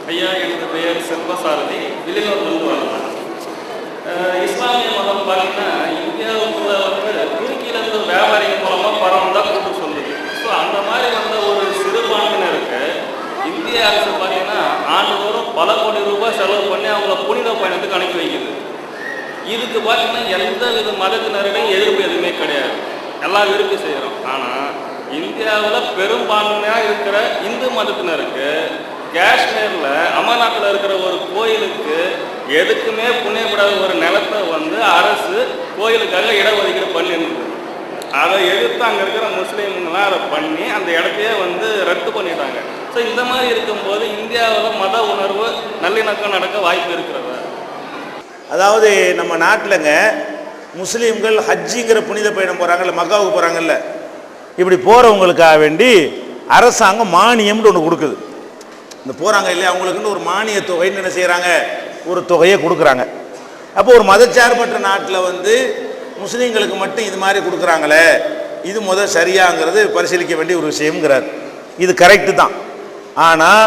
ஐயா, எனது பெயர் செல்வசாரதி, வில்லியனூர்லேருந்து வரலாம். இஸ்லாமிய மதம் பார்த்தீங்கன்னா இந்தியாவுக்குள்ள துருக்கியிலேருந்து வியாபாரிகள் மூலமாக பரவந்தா கூட்டு சொல்லுது. ஸோ அந்த மாதிரி வந்த ஒரு சிறுபான்மையினருக்கு இந்திய அரசு பார்த்தீங்கன்னா ஆண்டுதோறும் பல கோடி ரூபாய் செலவு பண்ணி அவங்கள புனித பயணத்துக்கு அனுப்பி வைக்குது. இதுக்கு பார்த்தீங்கன்னா எந்த வித மதத்தினருடையும் எதிர்ப்பு எதுவுமே கிடையாது, எல்லாம் விரும்பி செய்கிறோம். ஆனால் இந்தியாவில் பெரும்பான்மையாக இருக்கிற இந்து மதத்தினருக்கு காஷ்மீரில் அமர்நாத்தில் இருக்கிற ஒரு கோயிலுக்கு எதுக்குமே புண்ணியப்படாத ஒரு நிலத்தை அரசு கோயிலுக்காக இடஒதுக்கீடு பண்ணிருந்தது. அதை எதிர்த்து அங்கே இருக்கிற முஸ்லீம்களாம் அதை பண்ணி அந்த இடத்தையே ரத்து பண்ணிட்டாங்க. ஸோ இந்த மாதிரி இருக்கும்போது இந்தியாவில் மத உணர்வு நல்லிணக்கம் நடக்க வாய்ப்பு இருக்கிறதா? அதாவது நம்ம நாட்டிலங்க முஸ்லீம்கள் ஹஜ்ஜிங்கிற புனித பயணம் போகிறாங்கல்ல, மக்காவுக்கு போகிறாங்கல்ல, இப்படி போகிறவங்களுக்காக வேண்டி அரசாங்கம் மானியம்னு ஒன்று கொடுக்குது. இந்த போகிறாங்க இல்லையா, அவங்களுக்குன்னு ஒரு மானிய தொகைன்னு என்ன செய்கிறாங்க, ஒரு தொகையை கொடுக்குறாங்க. அப்போ ஒரு மதச்சார்பற்ற நாட்டில் முஸ்லீம்களுக்கு மட்டும் இது மாதிரி கொடுக்குறாங்களே, இது சரியாங்கிறது பரிசீலிக்க வேண்டிய ஒரு விஷயம்ங்கிறார். இது கரெக்டு தான். ஆனால்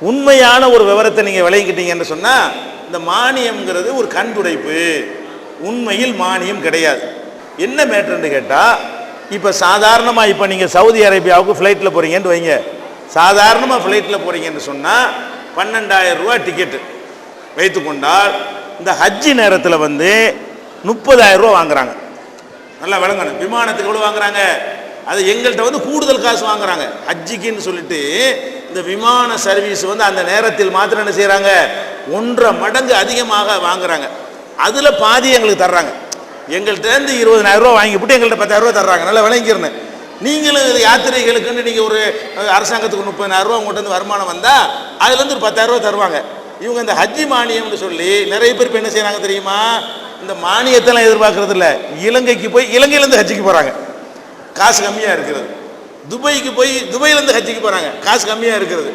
உண்மையான ஒரு விவரத்தை நீங்கள் விளங்கிக்கிட்டீங்கன்னு சொன்னால், இந்த மானியம்ங்கிறது ஒரு கண்துடைப்பு, உண்மையில் மானியம் கிடையாது. என்ன மேட்டர்ன்னு கேட்டால், இப்போ சாதாரணமாக இப்போ நீங்கள் சவுதி அரேபியாவுக்கு ஃப்ளைட்டில் போகிறீங்கன்னு வைங்க, சாதாரணமாக ஃப்ளைட்டில் போகிறீங்கன்னு சொன்னால் 12,000 ரூபா டிக்கெட்டு வைத்துக்கொண்டால், இந்த ஹஜ்ஜி நேரத்தில் 30,000 ரூபா வாங்குறாங்க. நல்லா விளங்கணும், விமானத்துக்கு எவ்வளோ வாங்குறாங்க, அது எங்கள்கிட்ட கூடுதல் காசு வாங்குறாங்க. ஹஜ்ஜிக்குன்னு சொல்லிட்டு இந்த விமான சர்வீஸ் அந்த நேரத்தில் மாத்திரம் என்ன செய்கிறாங்க, 1.5 மடங்கு அதிகமாக வாங்குறாங்க. அதில் பாதி எங்களுக்கு தர்றாங்க. எங்கள்கிட்ட 20,000 ரூபா வாங்கிவிட்டு எங்கள்கிட்ட 10,000 ரூபா தர்றாங்க. நல்லா விளங்கிக்கிறேன். நீங்களும் யாத்திரைகளுக்குன்னு நீங்கள் ஒரு அரசாங்கத்துக்கு 30,000 ரூபா உங்கள்கிட்ட வருமானம் வந்தால் அதுலேருந்து ஒரு 10,000 ரூபா தருவாங்க. இவங்க இந்த ஹஜ்ஜி மானியம்னு சொல்லி நிறைய பேர் இப்போ என்ன செய்கிறாங்க தெரியுமா, இந்த மானியத்தெல்லாம் எதிர்பார்க்கறது இல்லை, இலங்கைக்கு போய் இலங்கையிலேருந்து ஹஜ்ஜிக்கு போகிறாங்க, காசு கம்மியாக இருக்கிறது. துபாய்க்கு போய் துபாயிலேருந்து ஹஜ்ஜிக்கு போகிறாங்க, காசு கம்மியாக இருக்கிறது.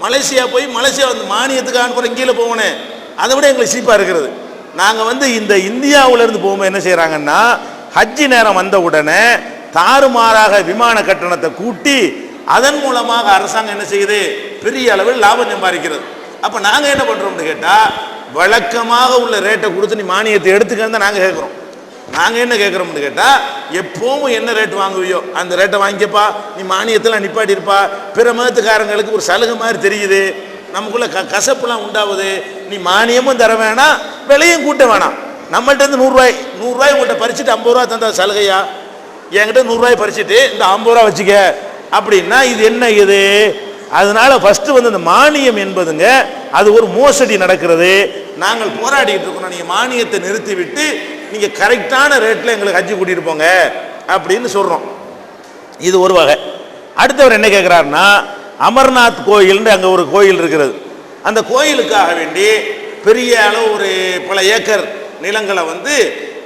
மலேசியா போய் மலேசியா மானியத்துக்கு அனுப்புகிற இங்கேயில போகணும், அதை விட எங்களுக்கு சீப்பாக இருக்கிறது. நாங்கள் இந்த இந்தியாவிலேருந்து போகும்போது என்ன செய்கிறாங்கன்னா, ஹஜ்ஜி நேரம் வந்த உடனே தாறுமாறாக விமான கட்டணத்தை கூட்டி அதன் மூலமாக அரசாங்கம் என்ன செய்யுது, பெரிய அளவில் லாபம் சம்பாதிக்கிறது. அப்போ நாங்கள் என்ன பண்ணுறோம்னு கேட்டால், வழக்கமாக உள்ள ரேட்டை கொடுத்து நீ மானியத்தை எடுத்துக்கன்னு தான் நாங்கள் கேட்குறோம். நாங்கள் என்ன கேட்குறோம்னு கேட்டால், எப்பவும் என்ன ரேட்டு வாங்குவியோ அந்த ரேட்டை வாங்கிக்கப்பா, நீ மானியத்தெல்லாம் நிப்பாட்டியிருப்பா, பிற மதத்துக்காரங்களுக்கு ஒரு சலுகை மாதிரி தெரியுது, நமக்குள்ள கசப்புலாம் உண்டாகுது, நீ மானியமும் தர வேணாம் விலையும் கூட்ட வேணாம். நம்மள்ட்ட 100 உங்கள்கிட்ட பறிச்சுட்டு 50 ரூபா தந்தா சலுகையா, என்கிட்ட 100 ரூபாய் பறிச்சுட்டு இந்த 50 ரூபா வச்சுக்க அப்படின்னா இது என்ன இது? அதனால ஃபர்ஸ்ட் இந்த மானியம் என்பதுங்க அது ஒரு மோசடி நடக்கிறது. நாங்கள் போராடிட்டு இருக்கோம், நீங்கள் மானியத்தை நிறுத்தி விட்டு நீங்கள் கரெக்டான ரேட்டில் எங்களுக்கு ஹஜ்ஜி கூட்டிகிட்டு போங்க அப்படின்னு சொல்கிறோம். இது ஒரு வகை. அடுத்தவர் என்ன கேட்குறாருன்னா, அமர்நாத் கோயில்னு அங்கே ஒரு கோயில் இருக்கிறது, அந்த கோயிலுக்காக வேண்டி பெரிய அளவு ஒரு பல ஏக்கர் நிலங்களை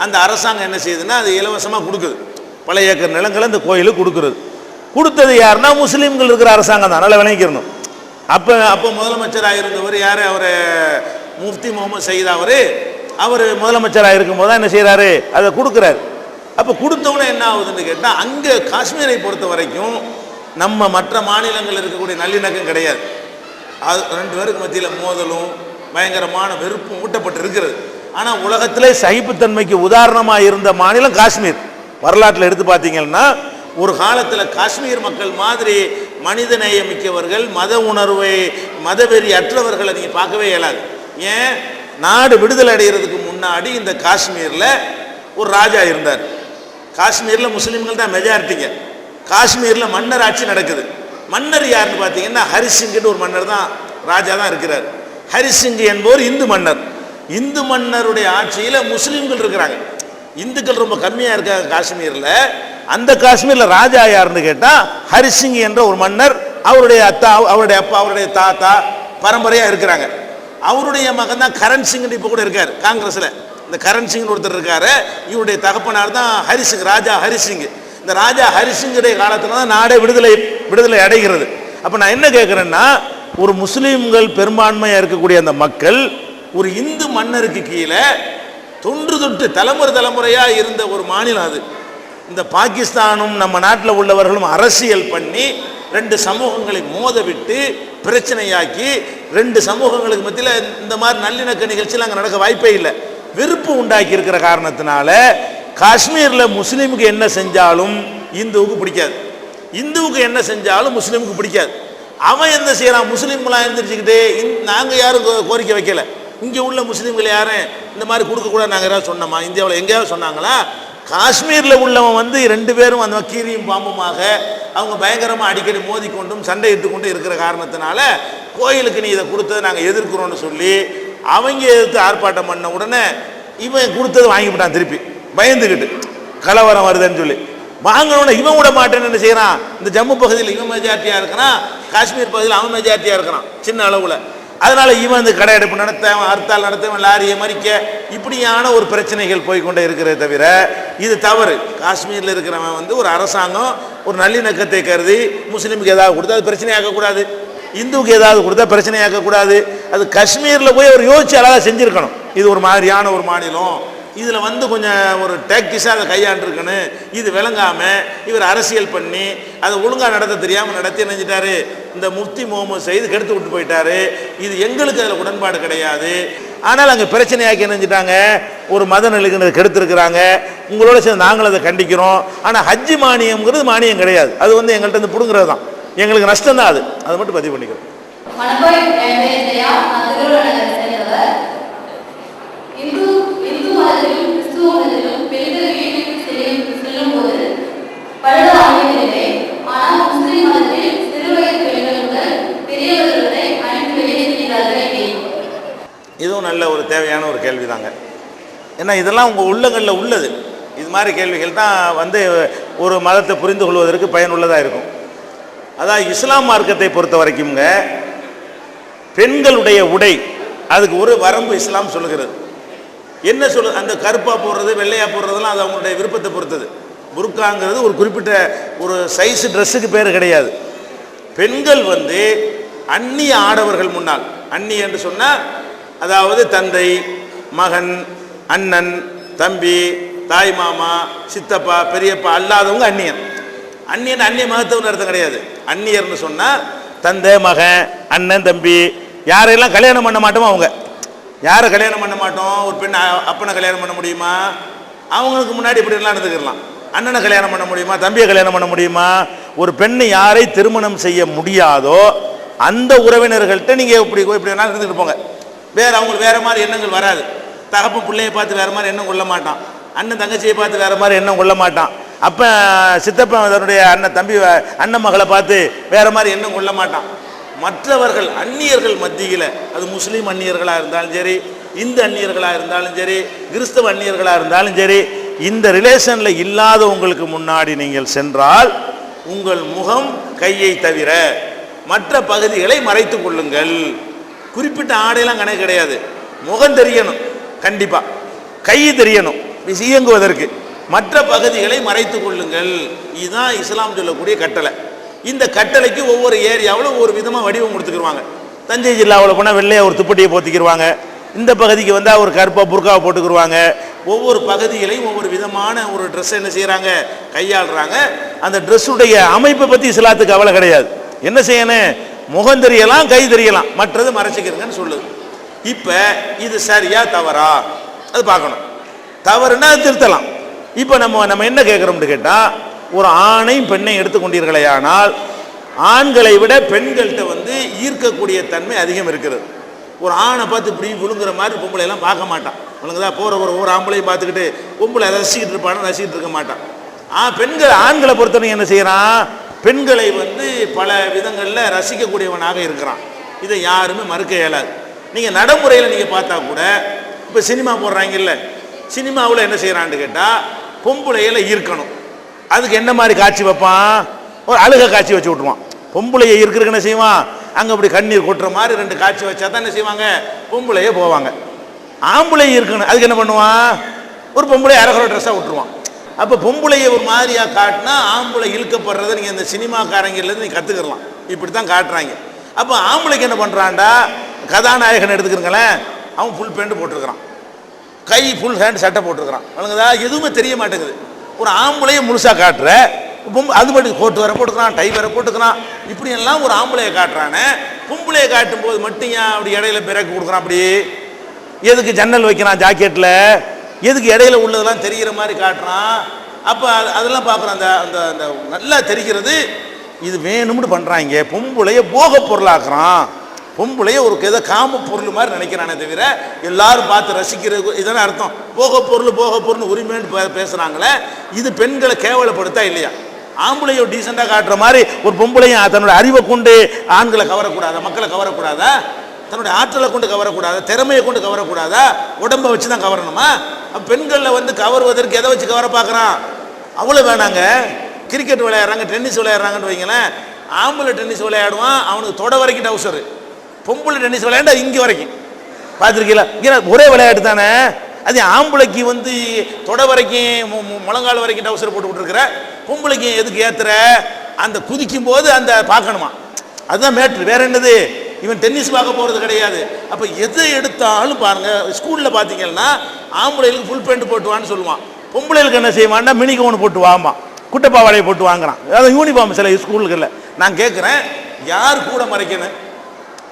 அந்த அரசாங்கம் என்ன செய்யுதுன்னா அது இலவசமாக கொடுக்குது. பல ஏக்கர் நிலங்களை அந்த கோயிலுக்கு கொடுக்குறது. கொடுத்தது யாருன்னா முஸ்லீம்கள் இருக்கிற அரசாங்கம் தான், நல்லா விளங்கிக்கணும். அப்போ முதலமைச்சராக இருந்தவர் யார், அவர் முஃப்தி முகமது சயீத், அவர் முதலமைச்சராக இருக்கும்போது தான் என்ன செய்கிறாரு, அதை கொடுக்குறாரு. அப்போ கொடுத்தவொன்னே என்ன ஆகுதுன்னு கேட்டால், அங்கே காஷ்மீரை பொறுத்த வரைக்கும் நம்ம மற்ற மாநிலங்கள் இருக்கக்கூடிய நல்லிணக்கம் கிடையாது. அது 2 பேருக்கு மத்தியில் மோதலும் பயங்கரமான வெறுப்பும் ஊட்டப்பட்டு இருக்கிறது. ஆனால் உலகத்திலே சகிப்புத்தன்மைக்கு உதாரணமாக இருந்த மாநிலம் காஷ்மீர். வரலாற்றில் எடுத்து பார்த்தீங்கன்னா, ஒரு காலத்தில் காஷ்மீர் மக்கள் மாதிரி மனித நேயமிக்கவர்கள், மத உணர்வை மதவெறி அற்றவர்களை நீங்கள் பார்க்கவே இயலாது. ஏன், நாடு விடுதலை அடைகிறதுக்கு முன்னாடி இந்த காஷ்மீரில் ஒரு ராஜா இருந்தார். காஷ்மீரில் முஸ்லீம்கள் தான் மெஜாரிட்டிங்க. காஷ்மீரில் மன்னர் ஆட்சி நடக்குது. மன்னர் யாருன்னு பார்த்தீங்கன்னா ஹரிசிங்னு ஒரு மன்னர் தான், ராஜா தான் இருக்கிறார். ஹரிசிங் என்பவர் இந்து மன்னர். இந்து மன்னருடைய ஆட்சியில் முஸ்லீம்கள் இருக்கிறாங்க, இந்துக்கள் ரொம்ப கம்மியாக இருக்காங்க காஷ்மீரில். அந்த காஷ்மீரில் ராஜா யாருன்னு கேட்டால் ஹரிசிங் என்ற ஒரு மன்னர், அவருடைய அத்தா, அவருடைய அப்பா, அவருடைய தாத்தா பரம்பரையாக இருக்கிறாங்க. அவருடைய மகன் தான் கரண் சிங் இப்போ கூட இருக்கார் காங்கிரஸில். இந்த கரண் சிங் ஒருத்தர் இருக்காரு, இவருடைய தகப்பனார் தான் ஹரிசிங், ராஜா ஹரிசிங். இந்த ராஜா ஹரிசிங்குடைய காலத்தில் தான் நாடே விடுதலை அடைகிறது. அப்போ நான் என்ன கேட்குறேன்னா, ஒரு முஸ்லீம்கள் பெரும்பான்மையாக இருக்கக்கூடிய அந்த மக்கள் ஒரு இந்து மன்னருக்கு கீழே தொன்று தொட்டு தலைமுறையாக இருந்த ஒரு மாநிலம் அது. இந்த பாகிஸ்தானும் நம்ம நாட்டில் உள்ளவர்களும் அரசியல் பண்ணி ரெண்டு சமூகங்களை மோத விட்டு பிரச்சனையாக்கி ரெண்டு சமூகங்களுக்கு மத்தியில் இந்த மாதிரி நல்லிணக்க நிகழ்ச்சியில் அங்கே நடக்க வாய்ப்பே இல்லை. வெறுப்பு உண்டாக்கி இருக்கிற காரணத்தினால காஷ்மீரில் முஸ்லீமுக்கு என்ன செஞ்சாலும் இந்துவுக்கு பிடிக்காது, இந்துவுக்கு என்ன செஞ்சாலும் முஸ்லீமுக்கு பிடிக்காது. அவன் என்ன செய்யறான், முஸ்லீம்களாம் எழுந்திரிச்சுக்கிட்டு நாங்கள் யாரும் கோரிக்கை வைக்கல, இங்கே உள்ள முஸ்லீம்கள் யாரும் இந்த மாதிரி கொடுக்கக்கூடாது நாங்கள் யாராவது சொன்னோமா, இந்தியாவில் எங்கேயாவது சொன்னாங்களா? காஷ்மீரில் உள்ளவன் வந்து ரெண்டு பேரும் அந்த கீரியும் பாம்புமாக அவங்க பயங்கரமாக அடிக்கடி மோதிக்கொண்டும் சண்டையிட்டு கொண்டு இருக்கிற காரணத்தினால கோயிலுக்கு நீ இதை கொடுத்ததை நாங்கள் எதிர்க்கிறோன்னு சொல்லி அவங்க எதிர்த்து ஆர்ப்பாட்டம் பண்ண உடனே இவன் கொடுத்தது வாங்கிவிட்டான், திருப்பி பயந்துக்கிட்டு கலவரம் வருதுன்னு சொல்லி வாங்கணும்னு இவன் விட மாட்டேன்னு என்ன செய்யறான், இந்த ஜம்மு பகுதியில் இவன் மெஜாரிட்டியாக இருக்கிறான், காஷ்மீர் பகுதியில் அவன் மெஜாரிட்டியாக இருக்கிறான் சின்ன அளவில். அதனால இவன் இந்த கடை எடுப்பு நடத்தவன், ஹர்த்தால் நடத்தவன், லாரியை மறிக்க, இப்படியான ஒரு பிரச்சனைகள் போய்கொண்டே இருக்கிறதே தவிர இது தவறு. காஷ்மீரில் இருக்கிறவன் வந்து ஒரு அரசாங்கம் ஒரு நல்லிணக்கத்தை கருதி முஸ்லீமுக்கு ஏதாவது கொடுத்தா அது பிரச்சனையாக்கக்கூடாது, இந்துவுக்கு ஏதாவது கொடுத்தா பிரச்சனையாக்கக்கூடாது. அது காஷ்மீரில் போய் அவர் யோசிச்சு அழகாக செஞ்சுருக்கணும். இது ஒரு மாதிரியான ஒரு மாநிலம், இதில் வந்து கொஞ்சம் ஒரு டேக்டிஸாக அதை கையாண்டுருக்கணும். இது விளங்காமல் இவர் அரசியல் பண்ணி அதை ஒழுங்காக நடத்த தெரியாமல் நடத்தி நினைஞ்சிட்டாரு. இந்த முஃப்தி முகமது சயீது கெடுத்து விட்டு போயிட்டாரு. இது எங்களுக்கு அதில் உடன்பாடு கிடையாது. ஆனால் அங்கே பிரச்சனையாக்கி நினைஞ்சிட்டாங்க, ஒரு மத நிலைக்கு கெடுத்துருக்குறாங்க, உங்களோட சேர்ந்து நாங்களும் அதை கண்டிக்கிறோம். ஆனால் ஹஜ்ஜி மானியம்ங்கிறது மானியம் கிடையாது, அது வந்து எங்கள்கிட்ட இருந்து பிடுங்கிறது தான், எங்களுக்கு நஷ்டம் தான். அதை மட்டும் பதிவு பண்ணிக்கிறோம். இதுவும் நல்ல ஒரு தேவையான ஒரு கேள்வி தாங்க. ஏன்னா இதெல்லாம் உங்கள் உள்ளங்களில் உள்ளது. இது மாதிரி கேள்விகள் தான் வந்து ஒரு மதத்தை புரிந்து கொள்வதற்கு பயனுள்ளதாக இருக்கும். அதான் இஸ்லாம் மார்க்கத்தை பொறுத்த வரைக்கும்ங்க பெண்களுடைய உடை அதுக்கு ஒரு வரம்பு இஸ்லாம் சொல்லுகிறது. என்ன சொல்லு, அந்த கருப்பாக போடுறது வெள்ளையாக போடுறதுலாம் அது அவங்களுடைய விருப்பத்தை பொறுத்தது. புர்காங்கிறது ஒரு குறிப்பிட்ட ஒரு சைஸ் ட்ரெஸ்ஸுக்கு பேர் கிடையாது. பெண்கள் வந்து அந்நிய ஆடவர்கள் முன்னால், அந்நிய என்று சொன்னால் அதாவது தந்தை, மகன், அண்ணன், தம்பி, தாய் மாமா, சித்தப்பா, பெரியப்பா அல்லாதவங்க அந்நியன். அந்நியன் அந்நிய மகத்துவம்னு அர்த்தம் கிடையாது. அந்நியர்னு சொன்னால் தந்தை, மகன், அண்ணன், தம்பி, யாரையெல்லாம் கல்யாணம் பண்ண மாட்டோமோ அவங்க. யாரை கல்யாணம் பண்ண மாட்டோம்? ஒரு பெண் அப்பனை கல்யாணம் பண்ண முடியுமா? அவங்களுக்கு முன்னாடி இப்படிலாம் நடந்துக்கலாம். அண்ணனை கல்யாணம் பண்ண முடியுமா? தம்பியை கல்யாணம் பண்ண முடியுமா? ஒரு பெண்ணை யாரை திருமணம் செய்ய முடியாதோ அந்த உறவினர்கள்ட்ட நீங்கள் இப்படி வேணாலும் இருந்துட்டு போங்க. வேறு அவங்களுக்கு வேறு மாதிரி எண்ணங்கள் வராது. தகப்பன் பிள்ளையை பார்த்து வேறு மாதிரி எண்ணம் கொள்ள மாட்டான், அண்ணன் தங்கச்சியை பார்த்து வேறு மாதிரி எண்ணம் கொள்ள மாட்டான், அப்போ சித்தப்பன் தன்னுடைய அண்ணன் தம்பி அண்ணன் மகளை பார்த்து வேறு மாதிரி எண்ணம் கொள்ள மாட்டான். மற்றவர்கள் அந்நியர்கள் மத்தியில், அது முஸ்லீம் அந்நியர்களாக இருந்தாலும் சரி, இந்து அந்நியர்களாக இருந்தாலும் சரி, கிறிஸ்தவ அந்நியர்களாக இருந்தாலும் சரி, இந்த ரிலேஷனில் இல்லாதவங்களுக்கு முன்னாடி நீங்கள் சென்றால் உங்கள் முகம், கையை தவிர மற்ற பகுதிகளை மறைத்து கொள்ளுங்கள். குறிப்பிட்ட ஆடையெல்லாம் கணக்கு கிடையாது. முகம் தெரியணும், கண்டிப்பாக கை தெரியணும் இயங்குவதற்கு, மற்ற பகுதிகளை மறைத்து கொள்ளுங்கள். இதுதான் இஸ்லாம் சொல்லக்கூடிய கட்டளை. இந்த கட்டளைக்கு ஒவ்வொரு ஏரியாவில் ஒவ்வொரு விதமாக வடிவம் கொடுத்துக்கிடுவாங்க. தஞ்சை ஜில்லாவில் போனால் வெள்ளையாக ஒரு துப்பட்டியை போத்திக்கிடுவாங்க, இந்த பகுதிக்கு வந்தால் ஒரு கருப்பாக புர்காவை போட்டுக்கிடுவாங்க. ஒவ்வொரு பகுதிகளையும் ஒவ்வொரு விதமான ஒரு ட்ரெஸ்ஸை என்ன செய்கிறாங்க, கையாளுறாங்க. அந்த ட்ரெஸ்ஸுடைய அமைப்பை பற்றி இஸ்லாத்துக்கு கவலை கிடையாது. என்ன செய்யணும், முகம் தெரியலாம், கை தெரியலாம், மற்றது மறைச்சிக்கிறங்கன்னு சொல்லுது. இப்போ இது சரியா தவறா அது பார்க்கணும். தவறுன்னா அது திருத்தலாம். இப்போ நம்ம என்ன கேட்குறோம்னு கேட்டால், ஒரு ஆணையும் பெண்ணையும் எடுத்துக்கொண்டீர்களே ஆனால் ஆண்களை விட பெண்கள்கிட்ட வந்து ஈர்க்கக்கூடிய தன்மை அதிகம் இருக்கிறது. ஒரு ஆணை பார்த்து இப்படி விழுங்குற மாதிரி பொம்பளை எல்லாம் பார்க்க மாட்டான். அவனுக்குதான் போகிற ஒரு ஆம்பளையும் பார்த்துக்கிட்டு பொம்பளை ரசிக்கிட்டு இருப்பான்னு ரசிக்கிட்டு இருக்க மாட்டான். பெண்கள் ஆண்களை பொறுத்தவரைக்கும் என்ன செய்யறான், பெண்களை வந்து பல விதங்களில் ரசிக்கக்கூடியவனாக இருக்கிறான். இதை யாருமே மறுக்க இயலாது. நீங்கள் நடைமுறையில் நீங்கள் பார்த்தா கூட இப்போ சினிமா போடுறாங்கல்ல, சினிமாவில் என்ன செய்கிறான்னு கேட்டால் பொம்பளையில் ஈர்க்கணும். அதுக்கு என்ன மாதிரி காட்சி வைப்பான், ஒரு அழுக காட்சி வச்சு விட்ருவான். பொம்பளையை ஈர்க்கிறதுக்கு என்ன செய்வான், அங்கே அப்படி கண்ணீர் கொட்டுற மாதிரி 2 காட்சி வச்சா தான் என்ன செய்வாங்க, பொம்பளையே போவாங்க. ஆம்பளையை இருக்கணும், அதுக்கு என்ன பண்ணுவான், ஒரு பொம்பளை அரகுற ட்ரெஸ்ஸாக விட்டுருவான். அப்போ பொம்பளையை ஒரு மாதிரியாக காட்டினா ஆம்பளை இழுக்கப்படுறதை நீங்கள் இந்த சினிமாக்காரங்கலேருந்து நீங்கள் கற்றுக்கலாம். இப்படி தான் காட்டுறாங்க. அப்போ ஆம்பளைக்கு என்ன பண்ணுறான்டா, கதாநாயகன் எடுத்துக்கிறங்களேன், அவன் ஃபுல் பேண்ட் போட்டிருக்கிறான், கை ஃபுல் ஹேண்ட் சட்டை போட்டிருக்கிறான். அவனுங்கதா எதுவுமே தெரிய மாட்டேங்குது. ஒரு ஆம்பளையை முழுசாக காட்டுற, அது மட்டும் கோட்டு வர போட்டுக்கிறான், டை வர போட்டுக்கிறான், இப்படி எல்லாம் ஒரு ஆம்பளையை காட்டுறானே. பொம்பளையை காட்டும் போது மட்டும் ஏன் அப்படி இடையில பிறகு கொடுக்குறான்? அப்படி எதுக்கு ஜன்னல் வைக்கிறான் ஜாக்கெட்ல? எதுக்கு இடையில உள்ளதெல்லாம் தெரிகிற மாதிரி காட்டுறான்? அப்போ அதெல்லாம் பார்க்குறோம். அந்த அந்த அந்த நல்லா தெரிகிறது. இது வேணும்னு பண்ணுறாங்க. பொம்பளைய போக பொருளாக்குறான். பொம்பளைய ஒரு ஏதோ காம பொருள் மாதிரி நினைக்கிறானே தவிர எல்லாரும் பார்த்து ரசிக்கிறது இதெல்லாம் அர்த்தம். போக பொருள் உரிமைன்னு பேசுகிறாங்களே, இது பெண்களை கேவலப்படுத்தா இல்லையா? ஆம்பளையோ டீசெண்டாக காட்டுற மாதிரி ஒரு பொம்பளையும் தன்னோட அறிவை கொண்டு ஆண்களை கவரக்கூடாதா? மக்களை கவரக்கூடாதா? தன்னுடைய ஆற்றலை கொண்டு கவரக்கூடாதா? திறமையை கொண்டு கவரக்கூடாதா? உடம்பை வச்சு தான் கவரணுமா? பெண்களில் வந்து கவருவதற்கு எதை வச்சு கவர பார்க்குறான்? அவ்வளோ வேணாங்க. கிரிக்கெட் விளையாடுறாங்க, டென்னிஸ் விளையாடுறாங்கன்னு வைங்களேன். ஆம்பளை டென்னிஸ் விளையாடுவான், அவனுக்கு தொட வரைக்கும் டவுசரு. பொம்பளை டென்னிஸ் விளையாண்டா இங்கே வரைக்கும். பார்த்துருக்கீங்களா? ஒரே விளையாட்டு தானே. அது ஆம்பளைக்கு வந்து தொட வரைக்கும் முழங்கால் வரைக்கும் டவுசர் போட்டு விட்டுருக்குற, பொம்பளைக்கு எதுக்கு ஏற்றுற? அந்த குதிக்கும் போது அந்த பார்க்கணுமா? அதுதான் மேட்ரு. வேற என்னது? இவன் டென்னிஸ் பார்க்க போகிறது கிடையாது. அப்போ எது எடுத்தாலும் பாருங்கள், ஸ்கூலில் பார்த்தீங்கன்னா ஆம்பளைகளுக்கு ஃபுல் பேண்ட் போட்டு சொல்லுவான். பொம்பளைகளுக்கு என்ன செய்வான்னா மினி கவுன் போட்டு வாமா, குட்டைப்பாவாடையை போட்டு வாங்குறான். அதாவது யூனிஃபார்ம் சில ஸ்கூலுகளில். நான் கேட்குறேன், யார் கூட மறைக்கணும்?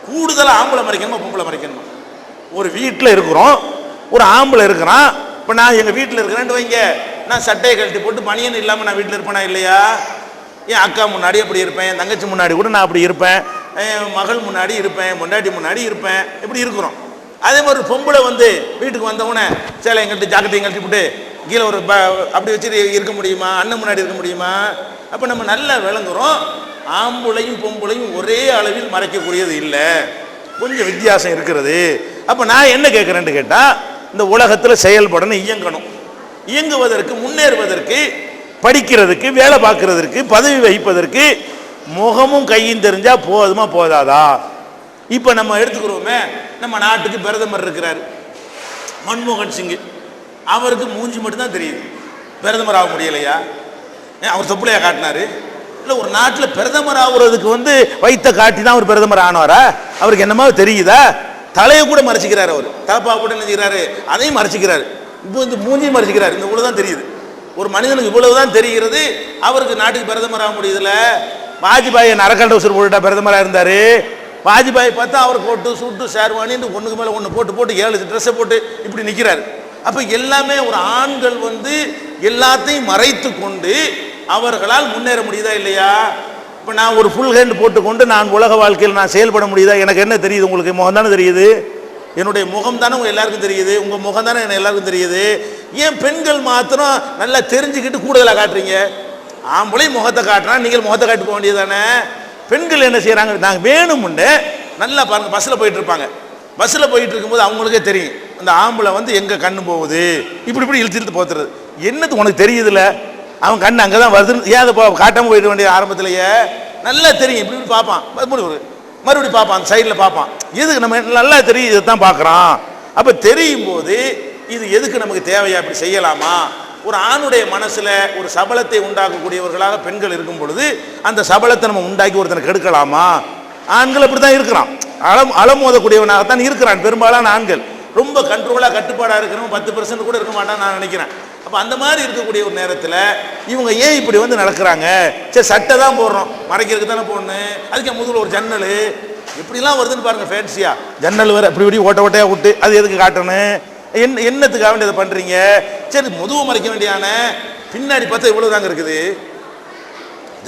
கூடுதலாக ஆம்பளை மறைக்கணுமா பொம்பளை மறைக்கணுமா? ஒரு வீட்டில் இருக்கிறோம், ஒரு ஆம்பளை இருக்கிறான். இப்போ நான் எங்கள் வீட்டில் இருக்கிறேன்னு வைங்க, நான் சட்டையை கழட்டி போட்டு பனியன் இல்லாமல் நான் வீட்டில் இருப்பேனா இல்லையா? என் அக்கா முன்னாடி அப்படி இருப்பேன், என் தங்கச்சி முன்னாடி கூட நான் அப்படி இருப்பேன், என் மகள் முன்னாடி இருப்பேன், பொண்டாட்டி முன்னாடி இருப்பேன். இப்படி இருக்கிறோம். அதே மாதிரி பொம்பளை வந்து வீட்டுக்கு வந்தவுடனே சேலை எங்கள்கிட்ட ஜாக்கெட்டையும் கழட்டி போட்டு கீழே ஒரு அப்படி வச்சுட்டு இருக்க முடியுமா? அண்ணன் முன்னாடி இருக்க முடியுமா? அப்போ நம்ம நல்லா விளங்குறோம். ஆம்பளையும் பொம்பளையும் ஒரே அளவில் மறைக்கக்கூடியது இல்லை, கொஞ்சம் வித்தியாசம் இருக்கிறது. அப்போ நான் என்ன கேட்குறேன்னு கேட்டால், இந்த உலகத்தில் செயல்படணும், இயங்கணும். இயங்குவதற்கு, முன்னேறுவதற்கு, படிக்கிறதுக்கு, வேலை பார்க்கறதற்கு, பதவி வகிப்பதற்கு முகமும் கையும் தெரிஞ்சால் போதுமா போதாதா? இப்போ நம்ம எடுத்துக்கிறோமே, நம்ம நாட்டுக்கு பிரதமர் இருக்கிறார் மன்மோகன் சிங். அவருக்கு மூஞ்சி மட்டும்தான் தெரியுது, பிரதமர் ஆக முடியலையா? அவர் தொப்புளையா காட்டினாரு? இல்லை, ஒரு நாட்டில் பிரதமர் ஆகுறதுக்கு வந்து வைத்த காட்டி தான் அவர் பிரதமர் ஆனவரா? அவருக்கு என்னமா தெரியுதா? தலையை கூட மறைச்சிக்கிறார். அவர் தலப்பா கூட நினைக்கிறாரு, அதையும் மறைச்சிக்கிறாரு. இப்போ இந்த மூஞ்சியும் மறைச்சிக்கிறார். இந்த இவ்வளவுதான் தெரியுது. ஒரு மனிதனுக்கு இவ்வளவுதான் தெரிகிறது. அவருக்கு நாட்டுக்கு பிரதமர் ஆக முடியுதுல. வாஜ்பாய் நரக்கல் டவுசர் போட்டுட்டா பிரதமராக இருந்தார். வாஜ்பாய் பார்த்தா அவர் கோட்டு சூட்டு ஷேர்வானின்னு ஒன்றுக்கு மேலே ஒன்று போட்டு போட்டு 7 ட்ரெஸ்ஸை போட்டு இப்படி நிற்கிறார். அப்போ எல்லாமே ஒரு ஆண்கள் வந்து எல்லாத்தையும் மறைத்து கொண்டு அவர்களால் முன்னேற முடியுதா இல்லையா? இப்போ நான் ஒரு ஃபுல் ஹேண்ட் போட்டுக்கொண்டு நான் உலக வாழ்க்கையில் நான் செயல்பட முடியுதா? எனக்கு என்ன தெரியுது? உங்களுக்கு முகம் தானே தெரியுது. என்னுடைய முகம் தானே உங்கள் எல்லாருக்கும் தெரியுது. உங்கள் முகம் தானே எனக்கு எல்லாருக்கும் தெரியுது. ஏன் பெண்கள் மாத்திரம் நல்லா தெரிஞ்சுக்கிட்டு கூடுதலாக காட்டுறீங்க? ஆம்பளையும் முகத்தை காட்டுறான், நீங்கள் முகத்தை காட்டு போக வேண்டியது தானே. பெண்கள் என்ன செய்கிறாங்க? நாங்கள் வேணுமுண்டு நல்லா பாருங்கள், பஸ்ஸில் போயிட்டு இருப்பாங்க. பஸ்ஸில் போயிட்டு இருக்கும்போது அவங்களுக்கே தெரியும் அந்த ஆம்பளை வந்து எங்கே கண்ணு போகுது, இப்படி இப்படி இழுத்து இழுத்து போத்துறது. என்னது உனக்கு தெரியுதுல்ல, அவன் கண்ணு அங்கே தான் வருதுன்னு ஏன் அதை காட்டாமல் போயிட வேண்டிய ஆரம்பத்திலேயே நல்லா தெரியும். இப்படி இப்படி பார்ப்பான், மறுபடியும் பார்ப்பான், அந்த சைடில் பார்ப்பான். எதுக்கு நம்ம நல்லா தெரியும், இதை தான் பார்க்குறான். அப்போ தெரியும் போது இது எதுக்கு நமக்கு தேவையா? இப்படி செய்யலாமா? ஒரு ஆணுடைய மனசில் ஒரு சபலத்தை உண்டாக்கக்கூடியவர்களாக பெண்கள் இருக்கும் பொழுது அந்த சபலத்தை நம்ம உண்டாக்கி ஒருத்தனை கெடுக்கலாமா? ஆண்கள் அப்படி தான் இருக்கிறான், அலமோதக்கூடியவனாகத்தான் இருக்கிறான். பெரும்பாலான ஆண்கள் ரொம்ப கண்ட்ரோலாக கட்டுப்பாடாக இருக்கிறவங்க 10% கூட இருக்க மாட்டான்னு நான் நினைக்கிறேன். அப்போ அந்த மாதிரி இருக்கக்கூடிய ஒரு நேரத்தில் இவங்க ஏன் இப்படி வந்து நடக்கிறாங்க? சரி, சட்டை தான் போடுறோம், மறைக்கிறதுக்கு தானே போடணும், அதுக்கு முதல்ல ஒரு ஜன்னல் எப்படிலாம் வருதுன்னு பாருங்கள். ஃபேன்சியா ஜன்னல் வேறு அப்படி இப்படி ஓட்ட ஓட்டையாக விட்டு அது எதுக்கு காட்டணும்? என்னத்துக்காக வேண்டியதை பண்ணுறீங்க? சரி, முதுவை மறைக்க வேண்டியான பின்னாடி பார்த்தா இவ்வளோ தாங்க இருக்குது.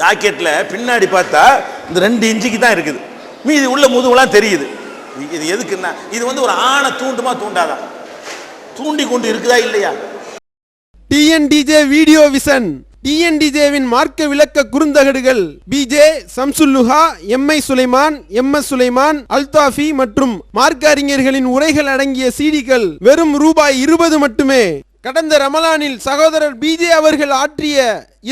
ஜாக்கெட்டில் பின்னாடி பார்த்தா இந்த 2 இன்ச்சுக்கு தான் இருக்குது, மீதி உள்ள முதுவெல்லாம் தெரியுது. இது எதுக்குன்னா இது வந்து ஒரு ஆணை தூண்டுமா தூண்டாதான்? தூண்டி கொண்டு இருக்குதா இல்லையா? டிஎன்டிஜே வீடியோ விஷன், டிஎன்டிஜேவின் மார்க்க விளக்க குறுந்தகடுகள் PJ Shamsulluha, MI Sulaiman, MS Sulaiman, Althafi மற்றும் மார்க்க அறிஞர்களின் உரைகள் அடங்கிய சீடிகள் வெறும் ₹20 மட்டுமே. கடந்த ரமலானில் சகோதரர் பிஜே அவர்கள் ஆற்றிய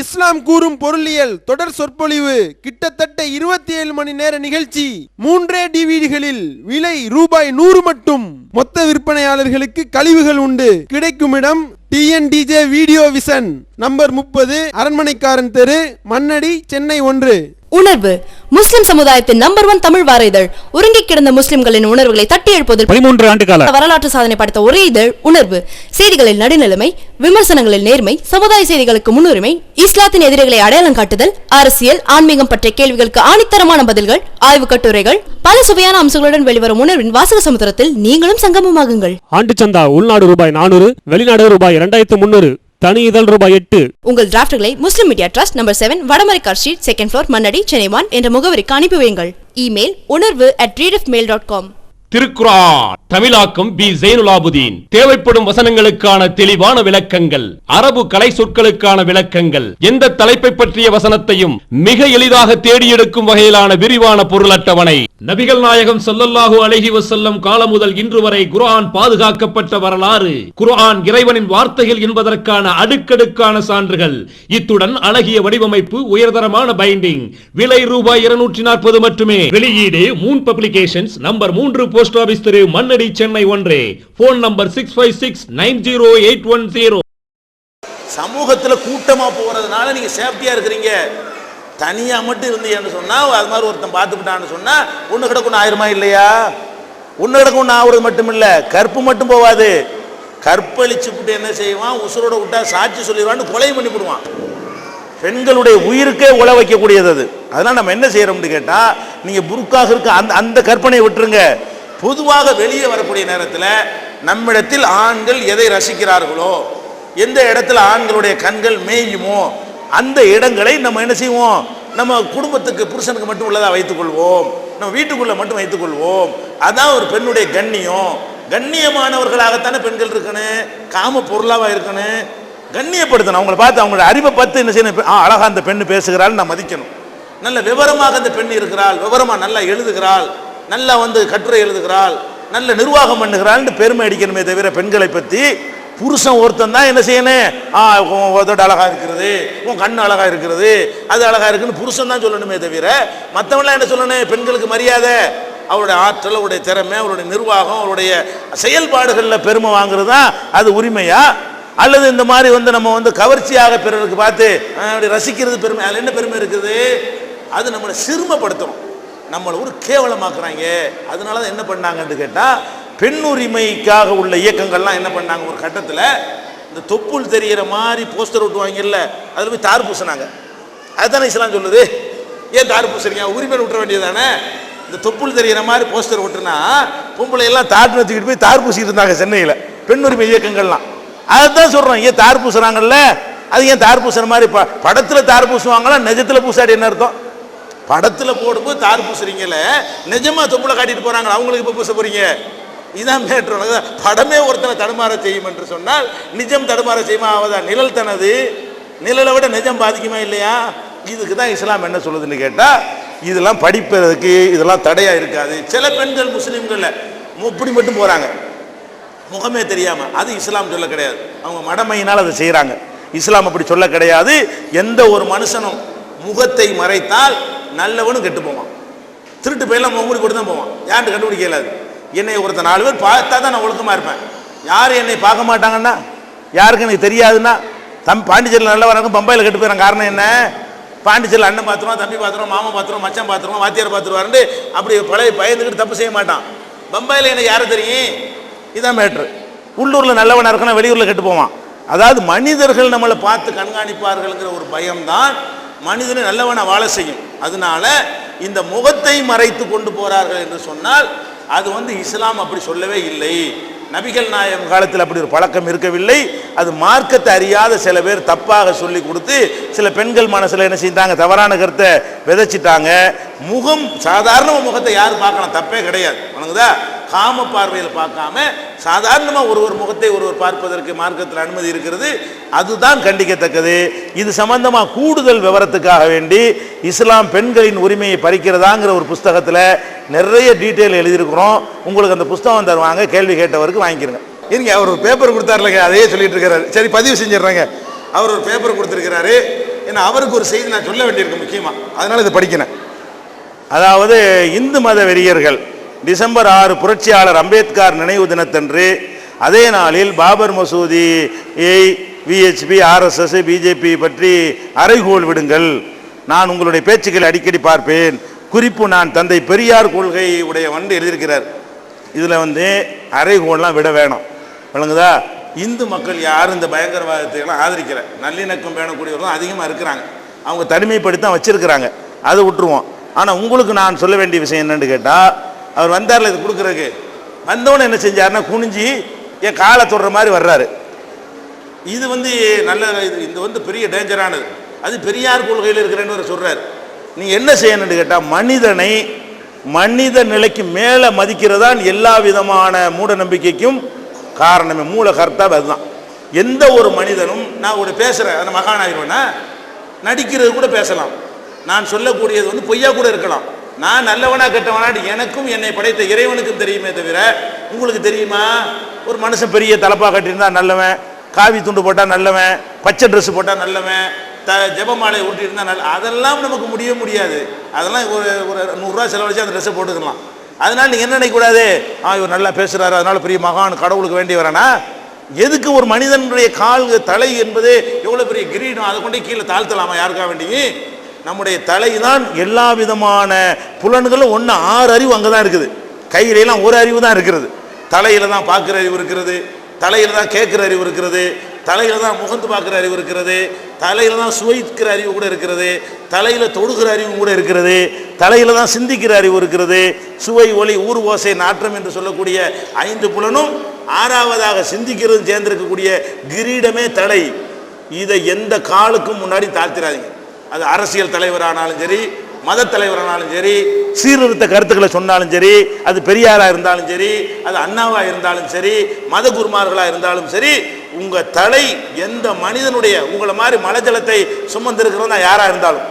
இஸ்லாம் கூறும் பொருளியல் தொடர் சொற்பொழிவு கிட்டத்தட்ட 27 மணி நேர நிகழ்ச்சி 3 டிவிடிகளில் விலை ₹100 மட்டும். மொத்த விற்பனையாளர்களுக்கு கழிவுகள் உண்டு. கிடைக்கும் இடம் டிஎன்டிஜே வீடியோ விஷன், நம்பர் 30, அரண்மனைக்காரன் தெரு, மண்ணடி, சென்னை 1. உணர்வு முஸ்லிம் சமுதாயத்தின் நம்பர் 1 தமிழ் வார இதழ். உறங்கி கிடந்த முஸ்லிம்களின் உணர்வுகளை தட்டி எழுப்புவதில் 13 ஆண்டு கால வரலாற்று சாதனை படைத்த ஒரே இதழ் உணர்வு. செய்திகளில் நடுநிலைமை, விமர்சனங்களில் நேர்மை, சமுதாய செய்திகளுக்கு முன்னுரிமை, இஸ்லாத்தின் எதிரிகளை அடையாளம் காட்டுதல், அரசியல், ஆன்மீகம் பற்றிய கேள்விகளுக்கு ஆணித்தரமான பதில்கள், ஆய்வு கட்டுரைகள், பல சுவையான அம்சங்களுடன் வெளிவரும் உணர்வின் வாசக சமுத்திரத்தில் நீங்களும் சங்கமமாகுங்கள். ஆண்டு சந்தா உள்நாடு ரூபாய் 400, வெளிநாடு ரூபாய் 2300, தனி இதழ் ரூபாய் 8. உங்கள் டிராஃப்ட்களை Muslim media trust number 7 Vadamaraikar street 2nd floor Mannady Chennai 1 என்ற முகவரிக்கு அனுப்பி வையுங்கள். Email unarvu@readifmail.com. திருக்குர்ஆன் தமிழாக்கம் பி ஜெய்னுலாபுதீன். தேவைப்படும் வசனங்களுக்கான தெளிவான விளக்கங்கள், அரபு கலை சொற்களுக்கான விளக்கங்கள், எந்த தலைப்பை பற்றிய வசனத்தையும் மிக எளிதாக தேடி எடுக்கும் வகையிலான விரிவான பொருள் அட்டவணை. நபிகள் நாயகம் ஸல்லல்லாஹு அலைஹி வஸல்லம் காலம் முதல் இன்று வரை குர்ஆன் பாதுகாக்கப்பட்ட வரலாறு, குர்ஆன் இறைவனின் வார்த்தைகள் என்பதற்கான அடுக்கடுக்கான சான்றுகள், இத்துடன் அழகிய வடிவமைப்பு, உயர்தரமான பைண்டிங். விலை ரூபாய் 240 மட்டுமே. வெளியீடு Moon publications, number 3, post office தெரு, மண்ணடி, சென்னை 1. Phone number 65690810. சமூகத்துல கூட்டமா போறதுனால நீங்க சேஃப்டியா இருக்கிறீங்க. தனியா மட்டும் இருந்தீங்கன்னு சொன்னா, அது மாதிரி ஒருத்தன் பார்த்துக்கிட்டான்னு சொன்னா ஒண்ணு கிடக்கும் ஆயிரமா இல்லையா? ஒண்ணு கிடக்கும் ஆகுறது மட்டும் இல்ல, கற்பு மட்டும் போவாது. கற்பழிச்சு விட்டு என்ன செய்வான், உசுரோட விட்டா சாட்சி சொல்லிடுவான்னு கொலை பண்ணி விடுவான். பெண்களுடைய உயிருக்கே உழ வைக்கக்கூடியது அது. அதெல்லாம் நம்ம என்ன செய்யறோம்னு கேட்டா, நீங்க புருக்காக இருக்க அந்த கற்பனையை விட்டுருங்க. பொதுவாக வெளியே வரக்கூடிய நேரத்தில் நம்மிடத்தில் ஆண்கள் எதை ரசிக்கிறார்களோ, எந்த இடத்துல ஆண்களுடைய கண்கள் மேயுமோ அந்த இடங்களை நம்ம என்ன செய்வோம், நம்ம குடும்பத்துக்கு புருஷனுக்கு மட்டும் உள்ளதாக வைத்துக் கொள்வோம், நம்ம வீட்டுக்குள்ள மட்டும் வைத்துக் கொள்வோம். அதான் ஒரு பெண்ணுடைய கண்ணியம். கண்ணியமானவர்களாகத்தானே பெண்கள் இருக்கணும், காம பொருளாக இருக்கணும், கண்ணியப்படுத்தணும். அவங்களை பார்த்து அவங்களோட அறிவை பார்த்து என்ன செய்யணும், அழகா அந்த பெண்ணு பேசுகிறாள் நான் மதிக்கணும், நல்ல விவரமாக அந்த பெண் இருக்கிறாள், விவரமா நல்லா எழுதுகிறாள், நல்லா கட்டுரை எழுதுகிறாள், நல்ல நிர்வாகம் பண்ணுகிறாள் பெருமை அடிக்கணுமே தவிர பெண்களை பற்றி புருஷன் ஒருத்தன் தான் என்ன செய்யணும், உதடு அழகா இருக்கிறது, உன் கண்ணு அழகா இருக்கிறது, அது அழகா இருக்குன்னு புருஷன் தான் சொல்லணுமே தவிர மற்றவங்களாம் என்ன சொல்லணும், பெண்களுக்கு மரியாதை, அவருடைய ஆற்றல், அவருடைய திறமை, அவருடைய நிர்வாகம், அவருடைய செயல்பாடுகளில் பெருமை வாங்குறது தான் அது உரிமையா? அல்லது இந்த மாதிரி நம்ம கவர்ச்சியாக பிறருக்கு பார்த்து அப்படி ரசிக்கிறது பெருமை? அதில் என்ன பெருமை இருக்குது? அது நம்மளை சிறுமப்படுத்தும், நம்மளை ஒரு கேவலமாக்குறாங்க. அதனால தான் என்ன பண்ணாங்கன்னு கேட்டால், பெண் உரிமைக்காக உள்ள இயக்கங்கள்லாம் என்ன பண்ணாங்க, ஒரு கட்டத்தில் இந்த தொப்புள் தெரிகிற மாதிரி போஸ்டர் ஒட்டுவாங்கல்ல, அதில் போய் தார் பூசினாங்க. அதுதானே இஸ்லாம் சொல்லுது. ஏன் தார் பூசுறீங்க, உரிமை விட்டுற வேண்டியதானே? இந்த தொப்புள் தெரிகிற மாதிரி போஸ்டர் ஒட்டுனா பொம்பளை எல்லாம் தாட்டு வச்சுக்கிட்டு போய் தார் பூசிட்டு இருந்தாங்க சென்னையில், பெண் உரிமை இயக்கங்கள்லாம். அதுதான் சொல்கிறோம், ஏன் தார் பூசுறாங்கல்ல, அது ஏன் தார் பூசுற மாதிரி படத்தில் தார் பூசுவாங்களா, நிஜத்தில் பூசாடி என்ன அர்த்தம்? படத்தில் போடும்போது தார் பூசுறீங்கல்ல, நிஜமா தொப்புளை காட்டிட்டு போறாங்க, அவங்களுக்கு இப்போ பூச போறீங்க. இதான் மேட்ரு. படமே ஒருத்தனை தடுமாற செய்யும் என்று சொன்னால் நிஜம் தடுமாற செய்யுமா ஆவதா? நிழல் தனது, நிழலை விட நிஜம் பாதிக்குமா இல்லையா? இதுக்கு தான் இஸ்லாம் என்ன சொல்லுதுன்னு கேட்டால், இதெல்லாம் படிப்பதற்கு இதெல்லாம் தடையா இருக்காது. சில பெண்கள் முஸ்லீம்கள் இப்படி மட்டும் போறாங்க, முகமே தெரியாம, அது இஸ்லாம் சொல்ல கிடையாது. அவங்க மடமையினால் அதை செய்யறாங்க. இஸ்லாம் அப்படி சொல்ல கிடையாது. எந்த ஒரு மனுஷனும் முகத்தை மறைத்தால் நல்லவனும் கெட்டு போவான். திருட்டு போயெல்லாம் முகமூடி போட்டு தான் போவான், யார்ட்டு கண்டுபிடிக்க இயலாது. என்னை ஒருத்தர் 4 பேர் பார்த்தா தான் நான் ஒழுக்கமா இருப்பேன். யார் என்னை பார்க்க மாட்டாங்கன்னா, யாருக்கு எனக்கு தெரியாதுன்னா, பாண்டிச்சேரியில் நல்லவா இருக்கும், பம்பாயில் கெட்டு போயிடறான். காரணம் என்ன? பாண்டிச்சேரியில் அண்ணன் பார்த்துருவான், தம்பி பார்த்துருவான், மாமா பார்த்துருவான், மச்சான் பார்த்துருவான், வாத்தியார் பார்த்துருவாருன்னு அப்படி பழைய பயந்துக்கிட்டு தப்பு செய்ய மாட்டான். பம்பாயில் எனக்கு யாரை தெரியும்? இதான் மேட்ரு. உள்ளூரில் நல்லவனாக இருக்கணும், வெளியூரில் கெட்டு போவான். அதாவது மனிதர்கள் நம்மளை பார்த்து கண்காணிப்பார்கள்ங்கிற ஒரு பயம்தான் மனிதனை நல்லவனை வாழ செய்யும். அதனால இந்த முகத்தை மறைத்து கொண்டு போறார்கள் என்று சொன்னால் அது இஸ்லாம் அப்படி சொல்லவே இல்லை. நபிகள் நாயகம் காலத்தில் அப்படி ஒரு பழக்கம் இருக்கவில்லை. அது மார்க்கத்தை அறியாத சில பேர் தப்பாக சொல்லி கொடுத்து சில பெண்கள் மனசில் என்ன செஞ்சாங்க, தவறான கருத்தை விதைச்சிட்டாங்க. முகம், சாதாரண முகத்தை யார் பார்க்கலாம், தப்பே கிடையாது. வணங்குதா? காம பார்வையில் பார்க்காம சாதாரணமாக ஒருவர் முகத்தை ஒருவர் பார்ப்பதற்கு மார்க்கத்தில் அனுமதி இருக்கிறது. அதுதான் கண்டிக்கத்தக்கது. இது சம்பந்தமாக கூடுதல் விவரத்துக்காக வேண்டி இஸ்லாம் பெண்களின் உரிமையை பறிக்கிறதாங்கிற ஒரு புஸ்தகத்தில் நிறைய டீட்டெயில் எழுதியிருக்கிறோம். உங்களுக்கு அந்த புஸ்தகம் தருவாங்க, கேள்வி கேட்டவருக்கு வாங்கிக்கிறங்க. இருங்க, அவர் ஒரு பேப்பர் கொடுத்தாருலங்க, அதையே சொல்லிட்டு இருக்கிறாரு. சரி, பதிவு செஞ்சிடுறாங்க. அவர் ஒரு பேப்பர் கொடுத்துருக்கிறாரு. ஏன்னா அவருக்கு ஒரு செய்தி நான் சொல்ல வேண்டியிருக்கு முக்கியமாக, அதனால இதை படிக்கிறேன். அதாவது இந்து மத வெறியர்கள் டிசம்பர் 6 புரட்சியாளர் அம்பேத்கர் நினைவு தினத்தன்று அதே நாளில் பாபர் மசூதியை விஹெச்பி, ஆர்எஸ்எஸ், பிஜேபி பற்றி அறைகோல் விடுங்கள், நான் உங்களுடைய பேச்சுக்களை அடிக்கடி பார்ப்பேன். குறிப்பு நான் தந்தை பெரியார் கொள்கை உடையவன் எழுதியிருக்கிறார். இதில் வந்து அரைகோள்லாம் விட வேணும், விளங்குதா? இந்து மக்கள் யாரும் இந்த பயங்கரவாதத்தையெல்லாம் ஆதரிக்கல. நல்லிணக்கம் பேணக்கூடியவர்களும் அதிகமாக இருக்கிறாங்க. அவங்க தனிமைப்படுத்தி வச்சிருக்கிறாங்க, அதை விட்டுருவோம். ஆனால் உங்களுக்கு நான் சொல்ல வேண்டிய விஷயம் என்னன்னு கேட்டால், அவர் வந்தார்ல இது கொடுக்குறதுக்கு, வந்தவொன்னே என்ன செஞ்சாருன்னா குனிஞ்சி என் காலை தொடுற மாதிரி வர்றாரு. இது வந்து நல்ல இது வந்து பெரிய டேஞ்சரானது. அது பெரியார் கொள்கையில் இருக்கிறேன்னு சொல்றாரு. நீ என்ன செய்யணும்னு கேட்டால், மனிதனை மனித நிலைக்கு மேலே மதிக்கிறதான் எல்லா விதமான மூட நம்பிக்கைக்கும் காரணமே, மூல கர்த்தாவே அதுதான். எந்த ஒரு மனிதனும் நான் ஒரு பேசுகிறேன், அந்த மகான் ஆகிடுவேன்னா நடிக்கிறது கூட பேசலாம். நான் சொல்லக்கூடியது வந்து பொய்யா கூட இருக்கலாம். நான் நல்லவனா கெட்டவனாடி எனக்கும் என்னை படைத்த இறைவனுக்கும் தெரியுமே தவிர உங்களுக்கு தெரியுமா? ஒரு மனுஷன் பெரிய தலப்பா கட்டியிருந்தா நல்லவன், காவி துண்டு போட்டால் நல்லவன், பச்சை ட்ரெஸ் போட்டால் நல்லவன், ஜெபமாலை ஊட்டியிருந்தா அதெல்லாம் நமக்கு முடியாது. அதெல்லாம் ஒரு ஒரு 100 ரூபா செலவழிச்சு அந்த ட்ரெஸ்ஸை போட்டுக்கலாம். அதனால் நீங்கள் என்ன நினைக்கக்கூடாது, இவர் நல்லா பேசுகிறாரு அதனால் பெரிய மகான் கடவுளுக்கு வேண்டி வரானா? எதுக்கு ஒரு மனிதனுடைய கால் தலை என்பது எவ்வளோ பெரிய கிரீடம், அதை கொண்டு கீழே தாழ்த்தலாமா யாருக்கா வேண்டி? நம்முடைய தலை தான் எல்லா விதமான புலன்களும் 6 அறிவு அங்கே தான் இருக்குது. கையிலெல்லாம் ஒரு அறிவு தான் இருக்கிறது. தலையில் தான் பார்க்குற அறிவு இருக்கிறது, தலையில் தான் கேட்குற அறிவு இருக்கிறது, தலையில் தான் முகந்து பார்க்குற அறிவு இருக்கிறது, தலையில் தான் சுவைக்கிற அறிவு கூட இருக்கிறது, தலையில் தொடுகிற அறிவு கூட இருக்கிறது, தலையில் தான் சிந்திக்கிற அறிவு இருக்கிறது. சுவை, ஒளி, ஊர், ஓசை, நாற்றம் என்று சொல்லக்கூடிய 5 புலனும் 6வதாக சிந்திக்கிறது சேர்ந்திருக்கக்கூடிய கிரீடமே தலை. இதை எந்த காலுக்கும் முன்னாடி தாழ்த்திடாதீங்க. அது அரசியல் தலைவரானாலும் சரி, மத தலைவரானாலும் சரி, சீர்திருத்த கருத்துக்களை சொன்னாலும் சரி, அது பெரியாராக இருந்தாலும் சரி, அது அண்ணாவாக இருந்தாலும் சரி, மத குருமார்களாக இருந்தாலும் சரி, உங்கள் தலை எந்த மனிதனுடைய உங்களை மாதிரி மலஜலத்தை சுமந்திருக்கிறதா யாராக இருந்தாலும்,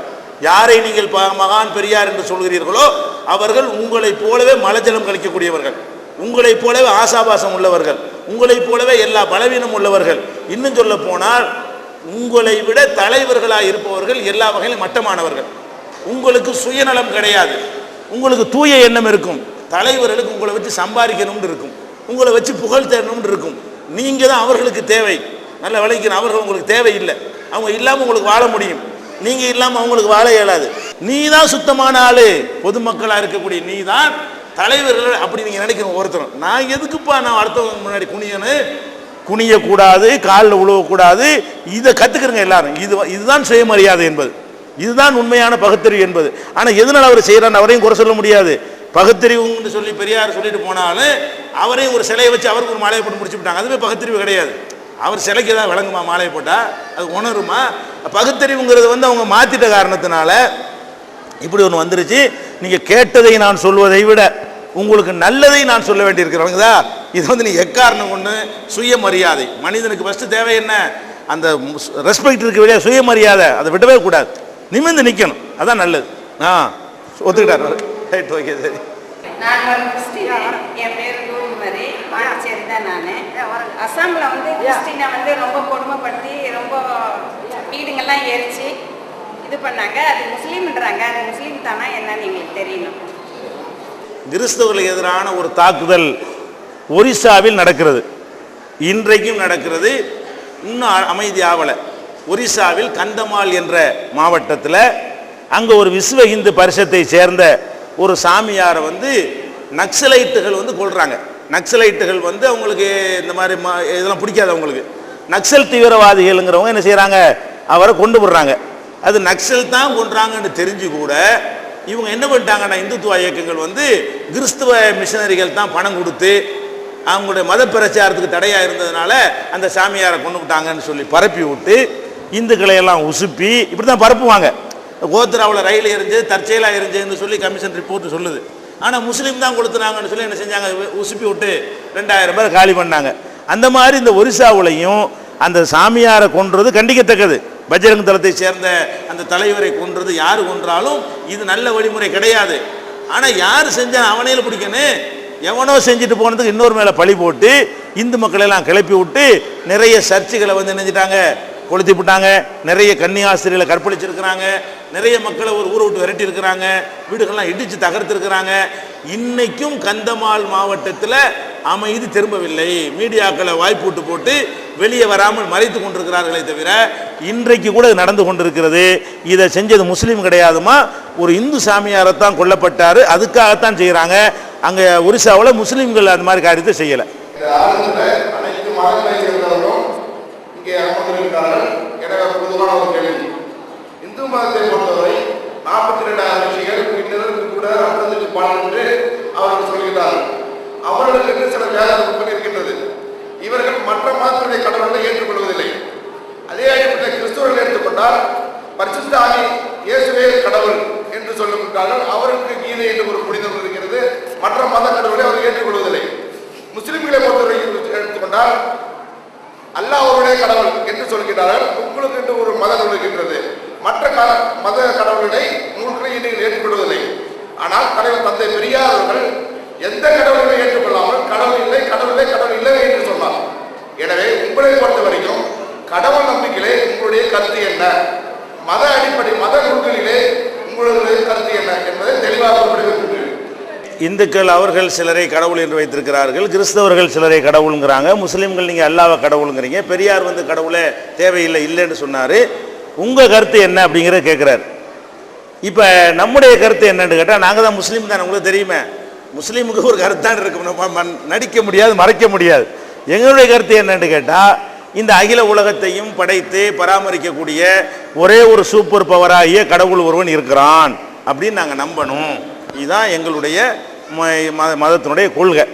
யாரை நீங்கள் மகான் பெரியார் என்று சொல்கிறீர்களோ அவர்கள் உங்களைப் போலவே மலஜலம் கழிக்கக்கூடியவர்கள், உங்களைப் போலவே ஆசாபாசம் உள்ளவர்கள், உங்களைப் போலவே எல்லா பலவீனம் உள்ளவர்கள். இன்னும் சொல்ல போனால் உங்களை விட தலைவர்களாக இருப்பவர்கள் எல்லா வகையிலும் மட்டமானவர்கள். உங்களுக்கு சுயநலம் கிடையாது, உங்களுக்கு தூய எண்ணம் இருக்கும். தலைவர்களுக்கு உங்களை வச்சு சம்பாதிக்கணும்னு இருக்கும், உங்களை வச்சு புகழ் தேடணும்னு இருக்கும். நீங்கள் தான் அவர்களுக்கு தேவை. நல்ல விளைக்கணும், அவர்கள் உங்களுக்கு தேவையில்லை. அவங்க இல்லாமல் உங்களுக்கு வாழ முடியும், நீங்கள் இல்லாமல் அவங்களுக்கு வாழ இயலாது. நீ தான் சுத்தமான ஆள், பொதுமக்களாக இருக்கக்கூடிய நீ தான் தலைவர்கள். அப்படி நீங்கள் நினைக்கணும். ஒருத்தரும் நான் எதுக்குப்பா நான் அடுத்தவங்க முன்னாடி குனியக்கூடாது, காலில் உழுவக்கூடாது. இதை கற்றுக்கிறங்க எல்லாரும். இதுதான் சுயமரியாதை என்பது, இதுதான் உண்மையான பகுத்தறிவு என்பது. ஆனால் எதனால் அவர் செய்கிறான்னு அவரையும் குறை சொல்ல முடியாது. பகுத்தறிவுன்னு சொல்லி பெரியார் சொல்லிட்டு போனாலும் அவரையும் ஒரு சிலையை வச்சு அவருக்கு ஒரு மாலையை போட்டு முடிச்சு விட்டாங்க. அதுவே பகுத்தறிவு கிடையாது. அவர் சிலைக்கு தான் விளங்குமா மாலையை போட்டால்? அது உணருமா? பகுத்தறிவுங்கிறது வந்து அவங்க மாற்றிட்ட காரணத்தினால இப்படி ஒன்று வந்துருச்சு. நீங்கள் கேட்டதை நான் சொல்வதை விட உங்களுக்கு நல்லதை நான் சொல்ல வேண்டியிருக்கிறவங்கதா. இது வந்து நீ எக்காரணம் ஒன்று சுயமரியாதை. மனிதனுக்கு ஃபஸ்ட்டு தேவை என்ன? அந்த ரெஸ்பெக்ட் இருக்க வெளியே சுயமரியாதை, அதை விடவே கூடாது. நிமிர்ந்து நிற்கணும், அதான் நல்லது. ஒத்துக்கிட்டார். ரைட், ஓகே, சரி. நான் ஒரு கிறிஸ்டின், என் பேர் குருமரி, பாண்டிச்சேரி தான். நான் அசாமில் வந்து கிறிஸ்டினை வந்து ரொம்ப கொடுமைப்படுத்தி ரொம்ப வீடுங்கள்லாம் எரிச்சு இது பண்ணாங்க. அது முஸ்லீம்ன்றாங்க. அது முஸ்லீம் தானா என்னன்னு எங்களுக்கு தெரியணும். கிறிஸ்தவர்களுக்கு எதிரான ஒரு தாக்குதல் ஒரிசாவில் நடக்கிறது, இன்றைக்கும் நடக்கிறது. இன்னும் அமைதி ஆவலை. ஒரிசாவில் கந்தமால் என்ற மாவட்டத்தில் அங்கே ஒரு விஸ்வ இந்து பரிஷத்தை சேர்ந்த ஒரு சாமியாரை வந்து நக்சலைட்டுகள் வந்து கொள்கிறாங்க. நக்சலைட்டுகள் வந்து அவங்களுக்கு இந்த மாதிரி இதெல்லாம் பிடிக்காது. அவங்களுக்கு நக்சல் தீவிரவாதிகள்ங்கிறவங்க என்ன செய்கிறாங்க, அவரை கொண்டு விடுறாங்க. அது நக்சல் தான் கொன்றாங்கன்னு தெரிஞ்சு கூட இவங்க என்ன பண்ணிட்டாங்கன்னா, இந்துத்துவ இயக்கங்கள் வந்து கிறிஸ்துவ மிஷனரிகள் தான் பணம் கொடுத்து அவங்களுடைய மத பிரச்சாரத்துக்கு தடையாக இருந்ததுனால அந்த சாமியாரை கொண்டு விட்டாங்கன்னு சொல்லி பரப்பி விட்டு இந்துக்களை எல்லாம் உசுப்பி இப்படி தான் பரப்புவாங்க. கோத்ராவில் ரயில் எரிஞ்சு தற்செயலாக எரிஞ்சுன்னு சொல்லி கமிஷன் ரிப்போர்ட் சொல்லுது. ஆனால் முஸ்லீம் தான் கொடுத்துனாங்கன்னு சொல்லி என்ன செஞ்சாங்க, உசுப்பி விட்டு 2000 பேர் காலி பண்ணாங்க. அந்த மாதிரி இந்த ஒரிசாவுலையும் அந்த சாமியாரை கொன்றது கண்டிக்கத்தக்கது. பஜ்ரங் தளத்தை சேர்ந்த அந்த தலைவரை கொன்றது யார் கொன்றாலும் இது நல்ல வழிமுறை கிடையாது. ஆனால் யார் செஞ்சா அவனையில பிடிக்கணும். எவனோ செஞ்சுட்டு போனதுக்கு இன்னொரு மேலே பழி போட்டு இந்து மக்களெல்லாம் கிளப்பி விட்டு நிறைய சர்ச்சுகளை வந்து நினைஞ்சிட்டாங்க, கொளுத்தி விட்டாங்க. நிறைய கன்னியாஸ்திரிகளை கற்பழிச்சிருக்கிறாங்க. நிறைய மக்களை ஒரு ஊரை விட்டு விரட்டி இருக்கிறாங்க. வீடுகள்லாம் இடித்து தகர்த்திருக்கிறாங்க. இன்னைக்கும் கந்தமால் மாவட்டத்தில் அமைதி திரும்பவில்லை. மீடியாக்களை வாய்ப்பூட்டு போட்டு வெளியே வராமல் மறைத்து கொண்டிருக்கிறார்களே தவிர இன்றைக்கு கூட இது நடந்து கொண்டிருக்கிறது. இதை செஞ்சது முஸ்லீம் கிடையாதுமா, ஒரு இந்து சாமியாரைத்தான் கொல்லப்பட்டாரு, அதுக்காகத்தான் செய்கிறாங்க. அங்கே ஒரிசாவில் முஸ்லீம்கள் அந்த மாதிரி காரியத்தை செய்யலை. அனைத்து மதங்களை சேர்ந்தவர்களும் இங்கே அமர்ந்திருக்கிறார்கள். எனவே பொதுவான ஒரு கேள்வி, இந்து மதத்தை பொறுத்தவரை 42,000 ரிஷிகள் பின்னருக்கு கூட அமர்ந்துட்டு பாடல் என்று அவர்கள் சொல்கிறார்கள். அவர்களுக்கு சில வேதம் இருக்கின்றது. இவர்கள் மற்ற மதத்துடைய கடவுளை ஏற்றுக்கொள்வதில்லை. அதே அடிப்படையில் கிறிஸ்துவர்கள் எடுத்துக்கொண்டால் பரிசுத்த ஆவி இயேசுவே கடவுள் என்று சொல்லுகிறார்கள். அவருக்கு கீதை என்று ஒரு புனிதம் இருக்கிறது. மற்ற மத கடவுளை அவர்கள் ஏற்றுக்கொள்வதில்லை. முஸ்லிம்களை பொறுத்தவரை எடுத்துக்கொண்டால் அல்லாஹ் ஒருவரே கடவுள் என்று சொல்கிறார்கள். உங்களுக்கு என்று ஒரு மதம் இருக்கின்றது. மற்ற மத கடவுளை நூல்களை நீங்கள் ஏற்றுக்கொள்வதில்லை. ஆனால் தலைவர் தந்தை பெரியார் அவர்கள் எந்த கடவுளை ஏற்றுக்கொள்ளாமல் கடவுள் இல்லை, கடவுள் இல்லை, கடவுள் இல்லவே என்று சொன்னார். எனவே உங்களை பொறுத்த வரைக்கும் கடவுள் நம்பிக்கையிலே உங்களுடைய கருத்து என்ன, மத அடிப்படை மத நூல்களிலே உங்களுடைய கருத்து என்ன என்பதை தெளிவாக குறிப்பிடுகிறீர்கள். இந்துக்கள் அவர்கள் சிலரை கடவுள் என்று வைத்திருக்கிறார்கள், கிறிஸ்தவர்கள் சிலரை கடவுளுங்கிறாங்க, முஸ்லீம்கள் நீங்கள் அல்லாஹ்வை கடவுளுங்கிறீங்க. பெரியார் வந்து கடவுளே தேவையில்லை இல்லைன்னு சொன்னார். உங்கள் கருத்து என்ன அப்படிங்கிறத கேட்குறாரு. இப்போ நம்முடைய கருத்து என்னன்னு கேட்டால், நாங்கள் தான் முஸ்லீம் தானே, உங்களுக்கு தெரியுமே, முஸ்லீமுக்கு ஒரு கருத்து தான் இருக்கும், நடிக்க முடியாது, மறைக்க முடியாது. எங்களுடைய கருத்து என்னன்னு கேட்டால், இந்த அகில உலகத்தையும் படைத்து பராமரிக்கக்கூடிய ஒரே ஒரு சூப்பர் பவராகிய கடவுள் ஒருவன் இருக்கிறான் அப்படின்னு நாங்கள் நம்பணும். இதுதான் எங்களுடைய மதத்தினுடைய கொள்கை.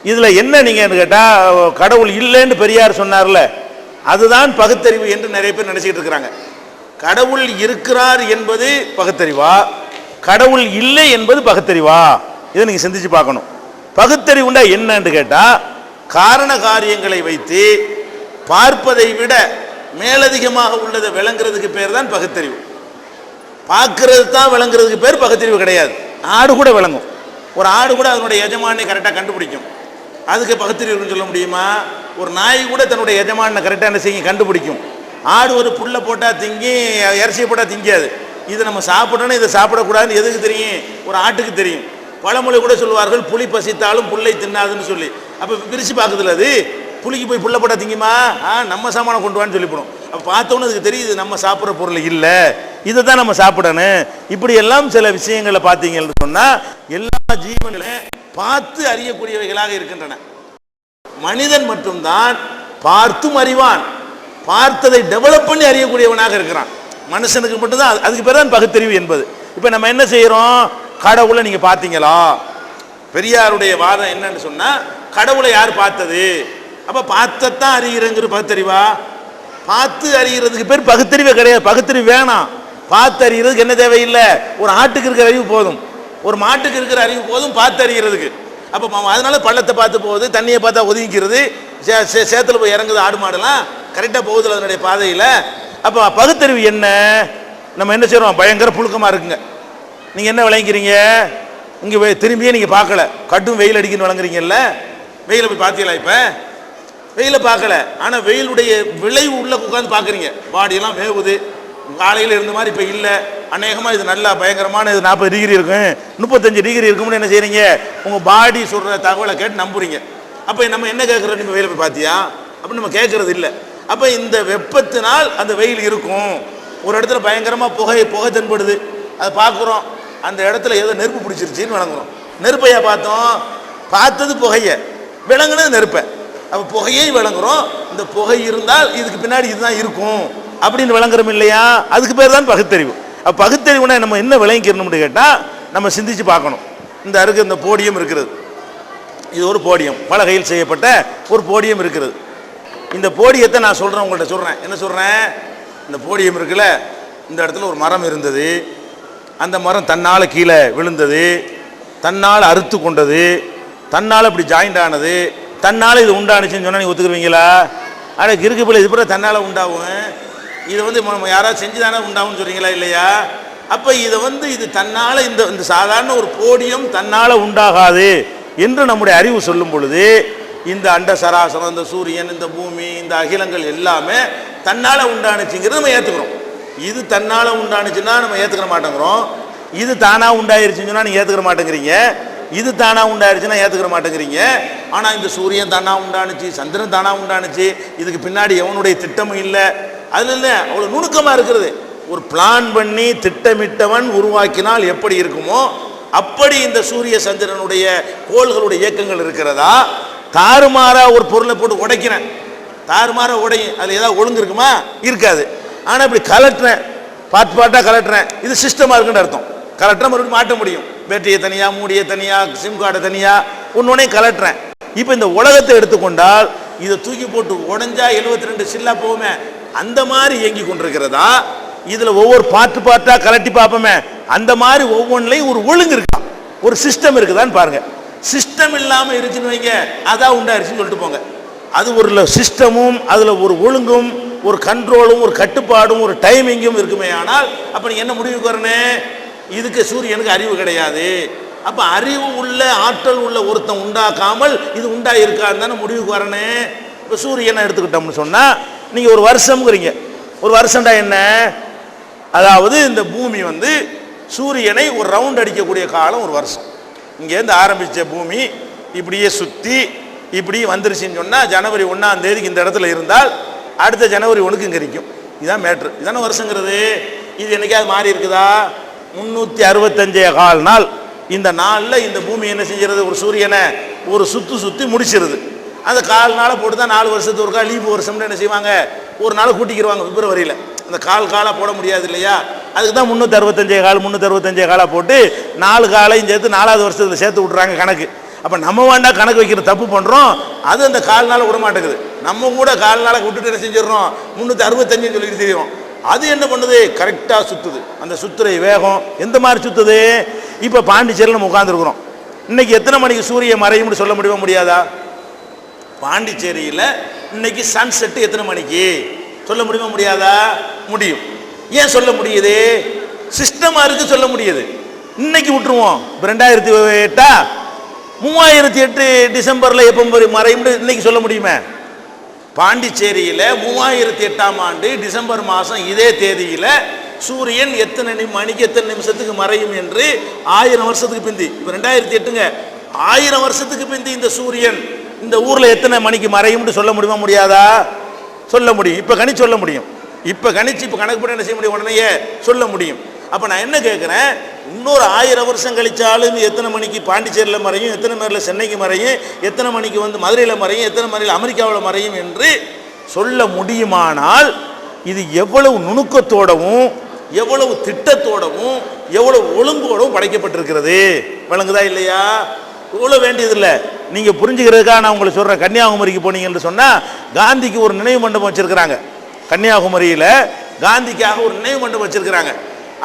இதில் என்ன நீங்கள் கேட்டால், கடவுள் இல்லைன்னு பெரியார் சொன்னார்ல, அதுதான் பகுத்தறிவு என்று நிறைய பேர் நினச்சிக்கிட்டு இருக்கிறாங்க. கடவுள் இருக்கிறார் என்பது பகுத்தறிவா, கடவுள் இல்லை என்பது பகுத்தறிவா? இதை நீங்கள் சிந்திச்சு பார்க்கணும். பகுத்தறிவுண்டா என்னன்னு கேட்டால், காரண காரியங்களை வைத்து பார்ப்பதை விட மேலதிகமாக உள்ளதை விளங்குறதுக்கு பேர் தான் பகுத்தறிவு. பார்க்கறது தான் விளங்குறதுக்கு பேர் பகுத்தறிவு கிடையாது. ஆடு கூட விளங்கும், ஒரு ஆடு கூட அதனுடைய எஜமானை கரெக்டாக கண்டுபிடிக்கும், அதுக்கு பகுத்தறிவுன்னு சொல்ல முடியுமா? ஒரு நாய் கூட தன்னுடைய எஜமானை கரெக்டாக என்ன செய்யும், கண்டுபிடிக்கும். ஆடு ஒரு புல்லை போட்டால் திங்கி, இறைச்சியை போட்டால் திங்காது. இதை நம்ம சாப்பிடணும், இதை சாப்பிடக்கூடாதுன்னு எதுக்கு தெரியும்? ஒரு ஆட்டுக்கு தெரியும். பழமொழி கூட சொல்லுவார்கள், புலி பசித்தாலும் புல்லை தின்னாதுன்னு சொல்லி. அப்போ பிரித்து பார்க்குதுல, அது புளிக்கு போய் புல்லை போட்டால் திங்குமா? நம்ம சாமானை கொண்டு வான்னு சொல்லிவிடும். அப்போ பார்த்தோன்னு அதுக்கு தெரியுது நம்ம சாப்பிட்ற பொருள் இல்லை, இதை தான் நம்ம சாப்பிடணும். இப்படி எல்லாம் சில விஷயங்களை பார்த்தீங்கன்னு சொன்னால், எல்லா ஜீவன்களையும் பார்த்து அறியக்கூடியவைகளாக இருக்கின்றன. மனிதன் மட்டும்தான் பார்த்தும் அறிவான், பார்த்ததை டெவலப் பண்ணி அறியக்கூடியவனாக இருக்கிறான். மனுஷனுக்கு மட்டும்தான், அதுக்கு பேர் தான் பகுத்தறிவு என்பது. இப்போ நம்ம என்ன செய்கிறோம்? கடவுளை நீங்கள் பார்த்தீங்களா? பெரியாருடைய வாதம் என்னன்னு சொன்னால், கடவுளை யார் பார்த்தது? அப்போ பார்த்தத்தான் அறிகிறங்கிற பகுத்தறிவா? பார்த்து அறிகிறதுக்கு பேர் பகுத்தறிவே கிடையாது. பகுத்தறிவு வேணாம். பார்த்து அறிகிறதுக்கு என்ன தேவையில்லை, ஒரு ஆட்டுக்கு இருக்கிற அறிவு போதும், ஒரு மாட்டுக்கு இருக்கிற அறிவு போதும் பார்த்து அறிகிறதுக்கு. அப்போ அதனால பள்ளத்தை பார்த்து போகுது, தண்ணியை பார்த்தா ஒதுங்கிக்கிறது, சேத்துல போய் இறங்குது ஆடு மாடெல்லாம், கரெக்டாக போகுதுல அதனுடைய பாதையில். அப்போ பகுத்தறிவு என்ன? நம்ம என்ன செய்கிறோம்? பயங்கர புழுக்கமாக இருக்குங்க, நீங்கள் என்ன விளங்கிறீங்க? இங்கே திரும்பியே நீங்கள் பார்க்கல, கட்டும் வெயில் அடிக்குன்னு விளங்குறீங்கல்ல. வெயிலை போய் பார்த்தீங்களா? இப்போ வெயிலை பார்க்கல, ஆனால் வெயிலுடைய விளைவு உள்ள உட்காந்து பார்க்குறீங்க. பாடியெல்லாம் வேகுது, காலையில் இருந்த மாதிரி இப்போ இல்லை. அநேகமாக இது நல்லா பயங்கரமான, இது 40 டிகிரி இருக்கும், 35 டிகிரி இருக்கும்னு என்ன செய்கிறீங்க? உங்கள் பாடி சொல்கிற தகவலை கேட்டு நம்புறீங்க. அப்போ நம்ம என்ன கேட்குறோம்? நீங்கள் வெயிலை போய் பார்த்தியா அப்படின்னு நம்ம கேட்குறது இல்லை. அப்போ இந்த வெப்பத்தினால் அந்த வெயில் இருக்கும். ஒரு இடத்துல பயங்கரமாக புகை தென்படுது, அதை பார்க்குறோம், அந்த இடத்துல ஏதோ நெருப்பு பிடிச்சிருச்சின்னு விளங்குறோம். நெருப்பையா பார்த்தோம்? பார்த்தது புகையை, விளங்குனது நெருப்பை. அப்போ புகையை விளங்குறோம், இந்த புகை இருந்தால் இதுக்கு பின்னாடி இதுதான் இருக்கும் அப்படின்னு விளங்குறோம் இல்லையா? அதுக்கு பேர் தான் பகுத்தறிவு. அப்போ பகுத்தறிவுனா நம்ம என்ன விளங்கிக்கணும்னு கேட்டால், நம்ம சிந்திச்சு பார்க்கணும். இந்த அருக்கு இந்த போடியம் இருக்கிறது, இது ஒரு போடியம், பலகையில் செய்யப்பட்ட ஒரு போடியம் இருக்கிறது. இந்த போடியத்தை நான் சொல்கிறேன், உங்கள்கிட்ட சொல்கிறேன். என்ன சொல்கிறேன்? இந்த போடியம் இருக்குல்ல, இந்த இடத்துல ஒரு மரம் இருந்தது, அந்த மரம் தன்னால் கீழே விழுந்தது, தன்னால் அறுத்து கொண்டது, தன்னால் இப்படி ஜாயிண்ட் ஆனது, தன்னால் இது உண்டானுச்சுன்னு சொன்னால் நீங்கள் ஒத்துக்குவீங்களா? ஆனால் கிறுக்கு பிள்ளை இது பிற தன்னால் உண்டாகும், இதை வந்து யாராவது செஞ்சு தானே உண்டாகும்னு சொல்கிறீங்களா? இல்லையா? அப்போ இதை வந்து இது தன்னால், இந்த சாதாரண ஒரு போடியம் தன்னால் உண்டாகாது என்று நம்முடைய அறிவு சொல்லும் பொழுது, இந்த அண்ட சராசரம், இந்த சூரியன், இந்த பூமி, இந்த அகிலங்கள் எல்லாமே தன்னால் உண்டானுச்சுங்கிறது நம்ம ஏற்றுக்கிறோம். இது தன்னால் உண்டானுச்சுன்னா நம்ம ஏற்றுக்கிற மாட்டேங்கிறோம். இது தானாக உண்டாயிருச்சுன்னு சொன்னால் நீங்கள் ஏற்றுக்கிற மாட்டேங்கிறீங்க. இது தானாக உண்டாயிருச்சுன்னா ஏற்றுக்கிற மாட்டேங்கிறீங்க. ஆனால் இந்த சூரியன் தானாக உண்டானுச்சு, சந்திரன் தானாக உண்டானுச்சு, இதுக்கு பின்னாடி எவனுடைய திட்டமும் இல்லை அதுல அவ்வளோ நுணுக்கமாக இருக்கிறது. ஒரு பிளான் பண்ணி திட்டமிட்டவன் உருவாக்கினால் எப்படி இருக்குமோ அப்படி இந்த சூரிய சந்திரனுடைய கோள்களுடைய இயக்கங்கள் இருக்கிறதா? தாறுமாறா ஒரு பொருளை போட்டு உடைக்கிறேன், தாறுமாறா உடையும், அதில் ஏதாவது ஒழுங்கு இருக்குமா? இருக்காது. ஆனால் இப்படி கலட்டுறேன், பாட்டாக கலட்டுறேன், இது சிஸ்டமாக இருக்குன்னு அர்த்தம். கலட்டுற மறுபடியும் மாட்ட முடியும், பேட்டரியை தனியாக, மூடியை தனியாக, சிம் கார்டை தனியாக, ஒன்னொன்னே கலட்டுறேன். இப்போ இந்த உலகத்தை எடுத்துக்கொண்டால் இதை தூக்கி போட்டு உடஞ்சா 72 சில்லா போகுமே, அந்த மாதிரி இயங்கி கொண்டிருக்கிறதா? இதில் ஒவ்வொரு பாட்டாக கலட்டி பார்ப்போமே, அந்த மாதிரி ஒவ்வொன்றிலையும் ஒரு ஒழுங்கு இருக்கான், ஒரு சிஸ்டம் இருக்குதான்னு பாருங்க. சிஸ்டம் இல்லாமல் இருந்துச்சுன்னு வைங்க, அதான் உண்டாயிருச்சுன்னு சொல்லிட்டு போங்க. அது ஒரு சிஸ்டமும் அதில் ஒரு ஒழுங்கும் ஒரு கண்ட்ரோலும் ஒரு கட்டுப்பாடும் ஒரு டைமிங்கும் இருக்குமே. ஆனால் அப்போ நீங்கள் என்ன முடிவுக்கு வரணும்? இதுக்கு சூரியனுக்கு அறிவு கிடையாது. அப்போ அறிவு உள்ள ஆற்றல் உள்ள ஒருத்தன் உண்டாக்காமல் இது உண்டாயிருக்கான்னு தானே முடிவுக்கு வரணும். இப்போ சூரியனை எடுத்துக்கிட்டோம்னு சொன்னால் நீங்கள் ஒரு வருஷம்ங்கிறீங்க. ஒரு வருஷம்டா என்ன? அதாவது இந்த பூமி வந்து சூரியனை ஒரு ரவுண்ட் அடிக்கக்கூடிய காலம் ஒரு வருஷம். இங்கேருந்து ஆரம்பித்த பூமி இப்படியே சுற்றி இப்படி வந்துருச்சுன்னு சொன்னால் ஜனவரி 1ஆம் தேதிக்கு இந்த இடத்துல இருந்தால் அடுத்த ஜனவரி 1க்கு இங்கே இருக்கும். இதுதான் மேட்ரு, இதான வருஷங்கிறது. இது என்னைக்காவது மாறி இருக்குதா? 365 நாள். இந்த நாளில் இந்த பூமி என்ன செஞ்சிருது? ஒரு சூரியனை ஒரு சுற்றி முடிச்சிருது. அந்த நாளை போட்டு தான் 4 வருஷத்துக்கு ஒருக்கா லீப் வருஷம்னு என்ன செய்வாங்க? ஒரு நாள் கூட்டிக்கிடுவாங்க பிப்ரவரியில். அந்த காலாக போட முடியாது இல்லையா? அதுக்கு தான் 365 காலாக போட்டு 4 காலையும் சேர்த்து 4வது வருஷத்தில் சேர்த்து விட்றாங்க கணக்கு. அப்போ நம்ம வேண்டா கணக்கு வைக்கிற தப்பு பண்ணுறோம். அது அந்த நாள் விட மாட்டேங்குது. நம்ம கூட நாளை விட்டுட்டு என்ன செஞ்சிடறோம்? 365 சொல்லிட்டு தெரியும். அது என்ன பண்ணுது? கரெக்டாக சுற்றுது. அந்த சுற்றுரை வேகம் எந்த மாதிரி சுற்றுது? இப்போ பாண்டிச்சேரியில் நம்ம உட்காந்துருக்குறோம். இன்னைக்கு எத்தனை மணிக்கு சூரிய மறையும்னு சொல்ல முடியாதா? பாண்டிச்சேரியில் இன்னைக்கு சன்செட்டு எத்தனை மணிக்கு சொல்ல முடியாதா? முடியும். ஏன் சொல்ல முடியுது? சிஸ்டமாக இருக்கு, சொல்ல முடியுது. இன்னைக்கு விட்டுருவோம். 2008 3008 டிசம்பரில் எப்போ மறையும் இன்னைக்கு சொல்ல முடியுமே? பாண்டிச்சேரியில் 3008ஆம் ஆண்டு டிசம்பர் மாதம் இதே தேதியில் சூரியன் எத்தனை மணிக்கு எத்தனை நிமிஷத்துக்கு மறையும் என்று 1000 வருஷத்துக்கு பிந்தி, இப்போ 2008ங்க, 1000 வருஷத்துக்கு பிந்தி இந்த சூரியன் இந்த ஊரில் எத்தனை மணிக்கு மறையும்னு சொல்ல முடியாதா? சொல்ல முடியும். இப்போ கணிச்சு சொல்ல முடியும். இப்போ கணிச்சு இப்போ கணக்கு பண்ண என்ன செய்ய முடியும்? உடனே சொல்ல முடியும். அப்போ நான் என்ன கேட்குறேன், இன்னொரு 1000 வருஷம் கழிச்சாலும் எத்தனை மணிக்கு பாண்டிச்சேரியில் மறையும், எத்தனை மணியில் சென்னைக்கு மறையும், எத்தனை மணிக்கு வந்து மதுரையில் மறையும், எத்தனை மணியில் அமெரிக்காவில் மறையும் என்று சொல்ல முடியுமானால் இது எவ்வளவு நுணுக்கத்தோடவும் எவ்வளவு திட்டத்தோடவும் எவ்வளவு ஒழுங்கோடவும் படைக்கப்பட்டிருக்கிறது. விளங்குதா இல்லையா? இவ்வளோ வேண்டியதில்லை. நீங்கள் புரிஞ்சுக்கிறதுக்காக நான் உங்களுக்கு சொல்கிறேன். கன்னியாகுமரிக்கு போனீங்கன்னு சொன்னால் காந்திக்கு ஒரு நினைவு மண்டபம் வச்சுருக்கிறாங்க. கன்னியாகுமரியில் காந்திக்காக ஒரு நினைவு மண்டபம் வச்சுருக்கிறாங்க.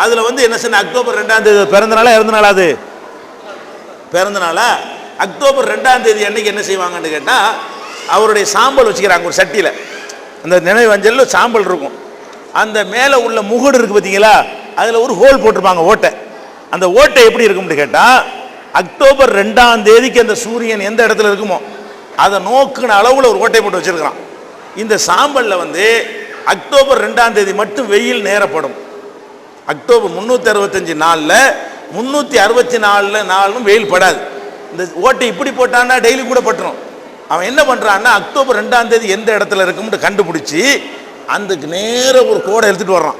அதில் வந்து என்ன சொன்ன, அக்டோபர் 2ஆம் தேதி பிறந்த நாளா இறந்த நாளா? அது பிறந்த நாளா? அக்டோபர் 2ஆம் தேதி அன்னைக்கு என்ன செய்வாங்கன்னு கேட்டால் அவருடைய சாம்பல் வச்சுக்கிறாங்க ஒரு சட்டியில். அந்த நினைவு அஞ்சலில் சாம்பல் இருக்கும். அந்த மேலே உள்ள முகடு இருக்குது பார்த்தீங்களா, அதில் ஒரு ஹோல் போட்டிருப்பாங்க, ஓட்டை. அந்த ஓட்டை எப்படி இருக்கும்னு கேட்டால் அக்டோபர் 2ஆம் தேதிக்கு அந்த சூரியன் எந்த இடத்துல இருக்குமோ அதை நோக்குன அளவில் ஒரு ஓட்டை போட்டு வச்சிருக்கிறான். இந்த சாம்பலில் வந்து அக்டோபர் 2ஆம் தேதி மட்டும் வெயில் நேரப்படும். அக்டோபர் 365 நாளில் 364 நாளும் வெயில் படாது. இந்த ஓட்டை இப்படி போட்டான்னா டெய்லி கூட பட்டுரும். அவன் என்ன பண்ணுறான்னா அக்டோபர் 2ஆம் தேதி எந்த இடத்துல இருக்கும்னு கண்டுபிடிச்சி அதுக்கு நேர ஒரு கோடை இழுத்துட்டு வர்றான்.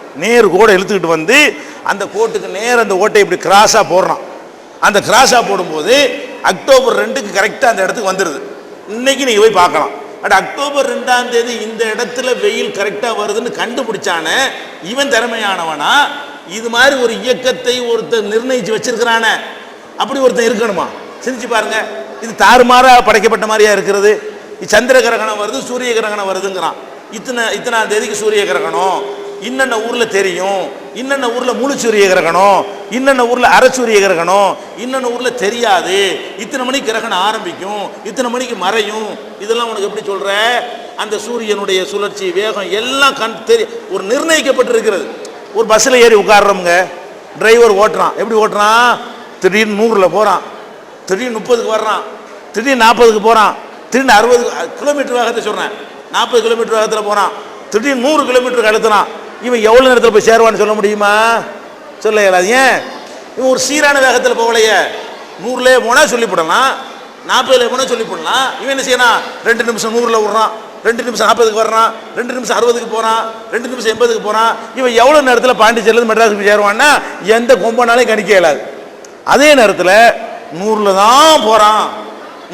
கோடை இழுத்துக்கிட்டு வந்து அந்த கோட்டுக்கு நேர அந்த ஓட்டை இப்படி கிராஸாக போடுறான். அந்த கிராஸாக போடும்போது அக்டோபர் 2க்கு கரெக்டாக அந்த இடத்துக்கு வந்துடுது. இன்னைக்கு நீங்கள் போய் பார்க்கலாம். அக்டோபர் 2ஆம் தேதி இந்த இடத்துல வெயில் கரெக்டாக வருதுன்னு கண்டுபிடிச்சான இவன் திறமையானவனா? இது மாதிரி ஒரு இயக்கத்தை ஒருத்தர் நிர்ணயிச்சு வச்சிருக்கிறான, அப்படி ஒருத்தன் இருக்கணுமா? சிந்திச்சு பாருங்க. இது தாறுமாறா படைக்கப்பட்ட மாதிரியா இருக்கிறது. சந்திர கிரகணம் வருது, சூரிய கிரகணம் வருதுங்கிறான். இத்தனாம் தேதிக்கு சூரிய கிரகணம், இன்னென்ன ஊரில் தெரியும், இன்னென்ன ஊரில் முழு சூரிய கிரகணம், இன்னென்ன ஊரில் அரை சூரிய கிரகணம், இன்னென்ன ஊரில் தெரியாது, இத்தனை மணிக்கு கிரகணம் ஆரம்பிக்கும், இத்தனை மணிக்கு மறையும். இதெல்லாம் உனக்கு எப்படி சொல்கிற? அந்த சூரியனுடைய சுழற்சி வேகம் எல்லாம் ஒரு நிர்ணயிக்கப்பட்டிருக்கிறது. ஒரு பஸ்ஸில் ஏறி உட்காடுறோமுங்க, டிரைவர் ஓட்டுறான். எப்படி ஓட்டுறான்? திடீர்னு 100ல் போகிறான், திடீர்னு 30க்கு வர்றான், திடீர்னு 40க்கு போகிறான், திடீர்னு 60 கிலோமீட்டர் வேகத்தை சொல்கிறேன், 40 கிலோமீட்டர் வேகத்தில் போகிறான், திடீர்னு 100 கிலோமீட்டருக்கு அழுத்தினான். இவன் எவ்வளோ நேரத்தில் போய் சேருவான்னு சொல்ல முடியுமா? சொல்ல இயலாது. ஏன்? இவன் ஒரு சீரான வேகத்தில் போகலையே. 100லே போனால் சொல்லிவிடலாம், 40ல் போனால் சொல்லிவிடலாம். இவன் என்ன செய்யணும்? 2 நிமிஷம் 100ல் விட்றான், 2 நிமிஷம் 40க்கு வர்றான், 2 நிமிஷம் 60க்கு போகிறான், 2 நிமிஷம் 80க்கு போகிறான். இவன் எவ்வளோ நேரத்தில் பாண்டிச்சேரியிலேருந்து மெட்ராஸுக்கு சேருவான்னா எந்த கொம்பனாலையும் கணிக்க இயலாது. அதே நேரத்தில் 100ல் தான் போகிறான்,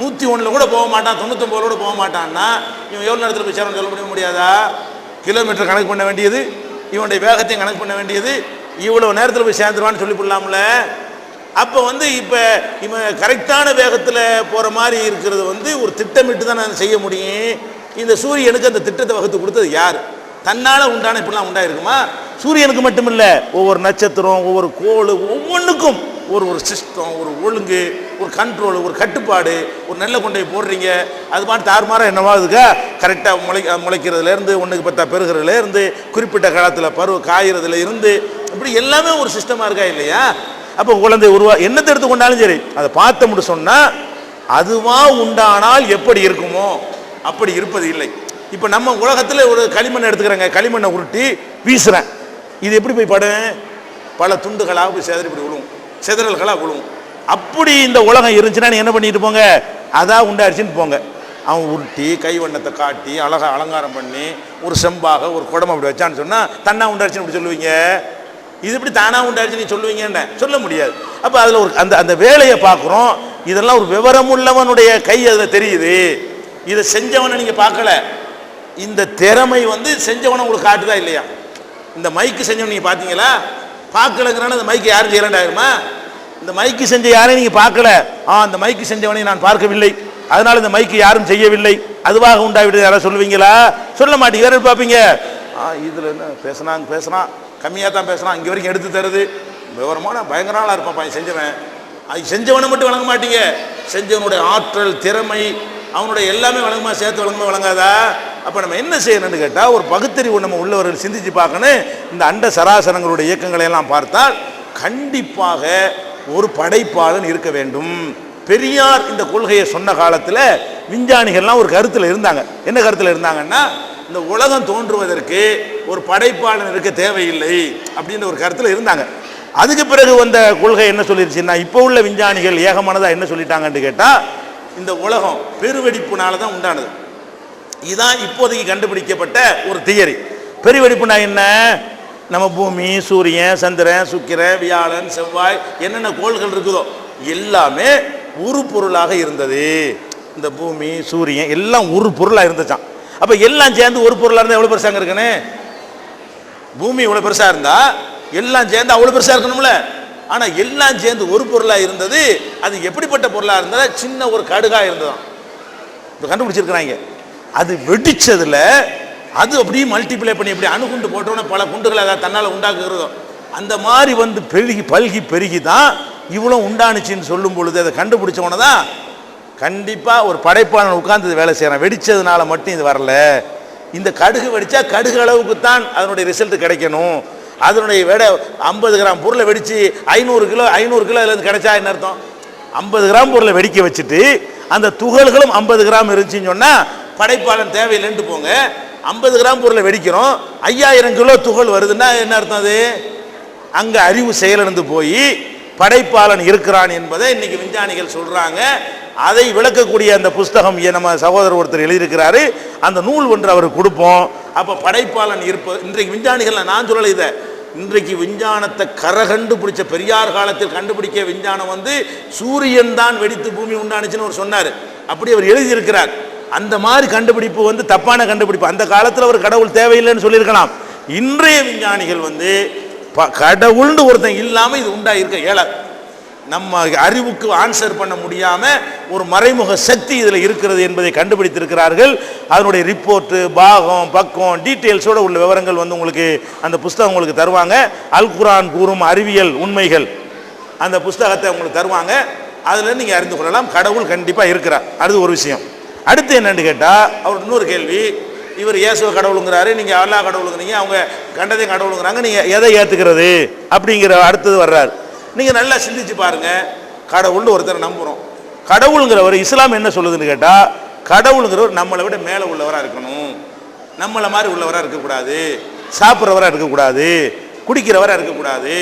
101 கூட போக மாட்டான், 99 கூட போக மாட்டான்னா இவன் எவ்வளோ நேரத்தில் போய் சேரணும் சொல்ல முடியாதா? கிலோமீட்டர் கணக்கு பண்ண வேண்டியது, இவனுடைய வேகத்தையும் கணக்கு பண்ண வேண்டியது, இவ்வளோ நேரத்தில் போய் சேர்ந்துருவான்னு சொல்லி போடலாம்ல. அப்போ இப்போ இவன் கரெக்டான வேகத்தில் போகிற மாதிரி இருக்கிறது ஒரு திட்டமிட்டு தான் நான் செய்ய முடியும். இந்த சூரியனுக்கு அந்த திட்டத்தை வகுத்து கொடுத்தது யார்? தன்னால் உண்டான இப்படிலாம் உண்டாயிருக்குமா? சூரியனுக்கு மட்டும் இல்லை, ஒவ்வொரு நட்சத்திரம், ஒவ்வொரு கோள், ஒவ்வொன்றுக்கும் ஒரு சிஸ்டம், ஒரு ஒழுங்கு, ஒரு கண்ட்ரோல், ஒரு கட்டுப்பாடு. ஒரு நெல்லை கொண்டு போய் போடுறீங்க, அது மாதிரி தாறுமாறாக என்னவா அதுக்கா கரெக்டாக முளைக்கிறதுலேருந்து 1க்கு 10 பெருகிறதுலேருந்து குறிப்பிட்ட காலத்தில் பருவ காய்கிறதுல இருந்து இப்படி எல்லாமே ஒரு சிஸ்டமாக இருக்கா இல்லையா? அப்போ குழந்தை என்னத்தை எடுத்துக்கொண்டாலும் சரி அதை பார்த்தோம்னு சொன்னால் அதுவா உண்டானால் எப்படி இருக்குமோ அப்படி இருப்பது இல்லை. இப்போ நம்ம உலகத்தில் ஒரு களிமண்ணை எடுத்துக்கிறேங்க, களிமண்ணை உருட்டி வீசுகிறேன், இது எப்படி போய் படும்? பல துண்டுகளாக போய் இப்படி விழுவும், சிதறல்களாக விழுவும். அப்படி இந்த உலகம் இருந்துச்சுன்னா நீ என்ன பண்ணிட்டு போங்க, அதான் உண்டாயிடுச்சுன்னு போங்க. அவன் உருட்டி கைவண்ணத்தை காட்டி அழகாக அலங்காரம் பண்ணி ஒரு செம்பாக ஒரு குடம் அப்படி வச்சான்னு சொன்னால் தன்னா உண்டாயிடுச்சுன்னு அப்படி சொல்லுவீங்க? இது இப்படி தானாக உண்டாயிடுச்சு நீ சொல்லுவீங்கன்னு சொல்ல முடியாது. அப்போ அதில் ஒரு அந்த வேலையை பார்க்குறோம், இதெல்லாம் ஒரு விவரம் உள்ளவனுடைய கை அதில் தெரியுது. இதை செஞ்சவனை நீங்கள் பார்க்கல, இந்த திறமை செஞ்சவனை உங்களுக்கு காட்டுதா இல்லையா? இந்த மைக்கு செஞ்சவன் நீங்கள் பார்த்தீங்களா? பார்க்கலங்கிறனால இந்த மைக்கு யாரும் செய்யலாண்டாயிருமா? இந்த மைக்கு செஞ்ச யாரையும் நீங்கள் பார்க்கல, அந்த மைக்கு செஞ்சவனை நான் பார்க்கவில்லை, அதனால இந்த மைக்கு யாரும் செய்யவில்லை, அதுவாக உண்டாவிட்டு யாராவது சொல்லுவீங்களா? சொல்ல மாட்டீங்க. வேறு பார்ப்பீங்க, இதில் என்ன பேசுனான் கம்மியாக தான் பேசுகிறான், இங்கே வரைக்கும் எடுத்து தருது, விவரமான பயங்கர நாளாக இருப்பான் செஞ்சவன். அது செஞ்சவனை மட்டும் வழங்க மாட்டீங்க, செஞ்சவனுடைய ஆற்றல், திறமை, அவனுடைய எல்லாமே வழங்குமா? சேர்த்து வழங்குமா? வழங்காதா? அப்போ நம்ம என்ன செய்யணும்னு கேட்டால் ஒரு பகுத்தறிவு நம்ம உள்ளவர்கள் சிந்திச்சு பார்க்கணும். இந்த அண்ட சராசரங்களுடைய இயக்கங்களை எல்லாம் பார்த்தால் கண்டிப்பாக ஒரு படைப்பாளன் இருக்க வேண்டும். பெரியார் இந்த கொள்கையை சொன்ன காலத்தில் விஞ்ஞானிகள்லாம் ஒரு கருத்தில் இருந்தாங்க. என்ன கருத்தில் இருந்தாங்கன்னா, இந்த உலகம் தோன்றுவதற்கு ஒரு படைப்பாளன் இருக்க தேவையில்லை அப்படின்ற ஒரு கருத்தில் இருந்தாங்க. அதுக்கு பிறகு வந்த கொள்கை என்ன சொல்லிருச்சுன்னா, இப்போ உள்ள விஞ்ஞானிகள் ஏகமானதாக என்ன சொல்லிட்டாங்கன்னு கேட்டால், இந்த உலகம் பெருவெடிப்புனால தான் உண்டானது. இதுதான் இப்போதைக்கு கண்டுபிடிக்கப்பட்ட ஒரு தியரி. பெருவெடிப்புனா என்ன? நம்ம பூமி, சூரியன், சந்திரன், சுக்கிரன், வியாழன், செவ்வாய், என்னென்ன கோள்கள் இருக்குதோ எல்லாமே ஒரு பொருளாக இருந்தது. இந்த பூமி, சூரியன் எல்லாம் ஒரு பொருளாக இருந்துச்சான். அப்போ எல்லாம் சேர்ந்து ஒரு பொருளாக இருந்தால் எவ்வளோ பெருசாக இருக்குன்னு? பூமி இவ்வளோ பெருசாக இருந்தால் எல்லாம் சேர்ந்து அவ்வளோ பெருசாக இருக்கணும்ல. ஆனால் எல்லாம் சேர்ந்து ஒரு பொருளாக இருந்தது. அது எப்படிப்பட்ட பொருளாக இருந்தால் சின்ன ஒரு கடுகாக இருந்ததான். இப்போ கண்டுபிடிச்சிருக்கிறாங்க. அது வெடிச்சதில் அது அப்படியே மல்டிப்ளை பண்ணி எப்படி அணுகுண்டு போட்டோன்னா பல குண்டுகளை அதை தன்னால் உண்டாக்குகிறதோ அந்த மாதிரி பல்கி பெருகி தான் இவ்வளோ உண்டானுச்சின்னு சொல்லும் பொழுது அதை கண்டுபிடிச்சவன தான் கண்டிப்பாக ஒரு படைப்பாளன் உட்கார்ந்து வேலை செய்கிறான். வெடித்ததுனால மட்டும் இது வரல. இந்த கடுகு வெடித்தா கடுகு அளவுக்கு தான் அதனுடைய ரிசல்ட் கிடைக்கணும். அதனுடைய விட 50 கிராம் பொருளை வெடித்து 500 கிலோ அதுலேருந்து கிடைச்சா என்ன அர்த்தம்? 50 கிராம் பொருளை வெடிக்க வச்சுட்டு அந்த துகள்களும் 50 கிராம் இருந்துச்சுன்னு சொன்னால் படைப்பாளன் தேவையில்லைன்ட்டு போங்க. 50 கிராம் பொருளை வெடிக்கிறோம், 5000 கிலோ துகள் வருதுன்னா என்ன அர்த்தம்? அது அங்கே அறிவு செயலிழந்து போய் படைப்பாளன் இருக்கிறான் என்பதை இன்னைக்கு விஞ்ஞானிகள் சொல்கிறாங்க. அதை விளக்கக்கூடிய அந்த புஸ்தகம் நம்ம சகோதரர் ஒருத்தர் எழுதியிருக்கிறாரு. அந்த நூல் ஒன்று அவருக்கு கொடுப்போம். அப்போ படைப்பாளன் இன்றைக்கு விஞ்ஞானிகள், நான் சொல்லலை இதை, இன்றைக்கு விஞ்ஞானத்தை கரகண்டு பிடிச்ச பெரியார் காலத்தில் கண்டுபிடிக்க விஞ்ஞானம் சூரியன் தான் வெடித்து பூமி உண்டானுச்சுன்னு அவர் சொன்னார். அப்படி அவர் எழுதியிருக்கிறார். அந்த மாதிரி கண்டுபிடிப்பு தப்பான கண்டுபிடிப்பு. அந்த காலத்தில் அவர் கடவுள் தேவையில்லைன்னு சொல்லியிருக்கலாம். இன்றைய விஞ்ஞானிகள் கடவுள்னு ஒருத்தன் இல்லாமல் இது உண்டாயிருக்க இயலாது. நம்ம அறிவுக்கு ஆன்சர் பண்ண முடியாமல் ஒரு மறைமுக சக்தி இதில் இருக்கிறது என்பதை கண்டுபிடித்திருக்கிறார்கள். அதனுடைய ரிப்போர்ட்டு, பாகம், பக்கம், டீட்டெயில்ஸோடு உள்ள விவரங்கள் உங்களுக்கு அந்த புஸ்தகம் உங்களுக்கு தருவாங்க. அல் குர்ஆன் கூறும் அறிவியல் உண்மைகள் அந்த புஸ்தகத்தை உங்களுக்கு தருவாங்க. அதில் நீங்கள் அறிந்து கொள்ளலாம் கடவுள் கண்டிப்பாக இருக்கிறார். அது ஒரு விஷயம். அடுத்து என்னன்னு கேட்டால் அவர் இன்னொரு கேள்வி, இவர் இயேசுவ கடவுளுங்கிறாரு, நீங்கள் அல்லாஹ் கடவுளுங்கிறீங்க, அவங்க கண்டதையும் கடவுளுங்கிறாங்க, நீங்கள் எதை ஏற்றுக்கிறது அப்படிங்கிற அடுத்தது வர்றாரு. நீங்கள் நல்லா சிந்திச்சு பாருங்கள். கடவுள்னு ஒருத்தரை நம்புகிறோம். கடவுளுங்கிறவர் இஸ்லாம் என்ன சொல்லுதுன்னு கேட்டால், கடவுளுங்கிறவர் நம்மளை விட மேலே உள்ளவராக இருக்கணும், நம்மளை மாதிரி உள்ளவராக இருக்கக்கூடாது, சாப்பிட்றவராக இருக்கக்கூடாது, குடிக்கிறவராக இருக்கக்கூடாது,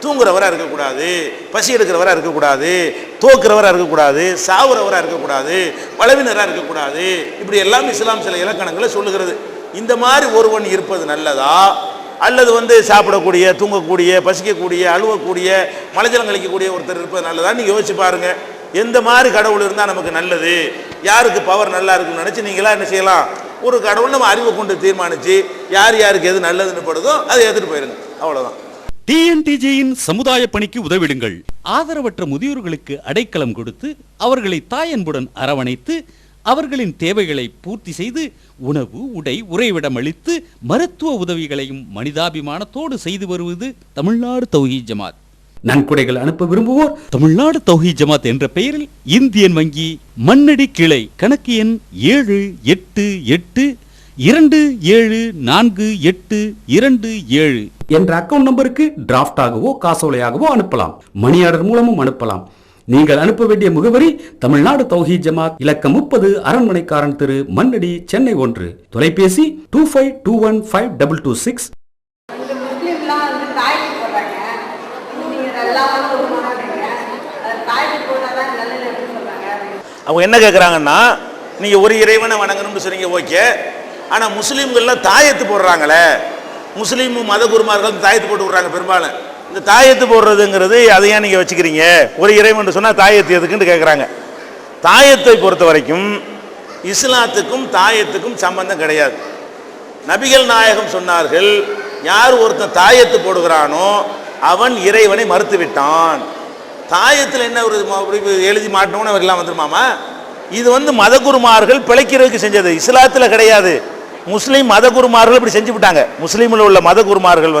தூங்குறவராக இருக்கக்கூடாது, பசி எடுக்கிறவராக இருக்கக்கூடாது, தோக்குறவராக இருக்கக்கூடாது, சாவுறவராக இருக்கக்கூடாது, பலவினராக இருக்கக்கூடாது. இப்படி எல்லாம் இஸ்லாம் சில இலக்கணங்களை சொல்லுகிறது. இந்த மாதிரி ஒருவன் இருப்பது நல்லதா, அல்லது சாப்பிடக்கூடிய, தூங்கக்கூடிய, பசிக்கக்கூடிய, அழுவக்கூடிய, மலைஜலம் கழிக்கக்கூடிய ஒருத்தர் இருப்பது நல்லதா? நீங்கள் யோசிச்சு பாருங்க. எந்த மாதிரி கடவுள் இருந்தால் நமக்கு நல்லது, யாருக்கு பவர் நல்லா இருக்குன்னு நினச்சி நீங்களாம் என்ன செய்யலாம்? ஒரு கடவுள் நம்ம அறிவை கொண்டு தீர்மானித்து யார் யாருக்கு எது நல்லதுன்னு படுதோ அதை எடுத்துட்டு போயிருங்க. அவ்வளோதான். டிஎன்டிஜேயின் சமுதாய பணிக்கு உதவிடுங்கள். ஆதரவற்ற முதியோர்களுக்கு அடைக்கலம் கொடுத்து அவர்களை தாயன்புடன் அரவணைத்து அவர்களின் தேவைகளை பூர்த்தி செய்து உணவு, உடை, உறைவிடம் அளித்து மருத்துவ உதவிகளையும் மனிதாபிமானத்தோடு செய்து வருவது தமிழ்நாடு தௌஹீத் ஜமாத். நன்கொடைகள் அனுப்ப விரும்புவோர் தமிழ்நாடு தௌஹீத் ஜமாத் என்ற பெயரில் இந்தியன் வங்கி மண்ணடி கிளை கணக்கு எண் 788274827 என்ற அக்கவுண்ட் நம்பருக்கு டிராஃப்ட் ஆகவோ காசோலையாகவோ அனுப்பலாம். மணி ஆர்டர் மூலமும் அனுப்பலாம். நீங்கள் அனுப்ப வேண்டிய முகவரி தமிழ்நாடு தௌஹீத் ஜமாத், இலக்கம் 30, அரண்மனைக்காரன் தெரு, மண்ணடி, சென்னை 1. தொலைபேசி 25215226. அவங்க என்ன கேட்குறாங்கன்னா, நீங்கள் ஒரு இறைவனை வணங்கணும்னு சொன்னீங்க, ஓகே. ஆனால் முஸ்லீம்கள்லாம் தாயத்து போடுறாங்களே, முஸ்லீம் மத குருமார்கள் தாயத்து போட்டு விட்றாங்க பெரும்பாலும். இந்த தாயத்து போடுறதுங்கிறது அதை ஏன் நீங்கள் வச்சுக்கிறீங்க? ஒரு இறைவன் சொன்னால் தாயத்து எதுக்குன்னு கேட்குறாங்க. தாயத்தை பொறுத்த வரைக்கும் இஸ்லாத்துக்கும் தாயத்துக்கும் சம்பந்தம் கிடையாது. நபிகள் நாயகம் சொன்னார்கள், யார் ஒருத்தன் தாயத்து போடுகிறானோ அவன் இறைவனை மறுத்து விட்டான். தாயத்தில் என்ன ஒரு எழுதி மாட்டோம்னு அவர்கள்லாம் வந்துருமாமா? இது மதகுருமார்கள் பிழைக்கிறதுக்கு செஞ்சது, இஸ்லாத்தில் கிடையாது. முஸ்லீம் மதகுருமார்கள் இப்படி செஞ்சு விட்டாங்க. முஸ்லீமில் உள்ள மதகுருமார்கள்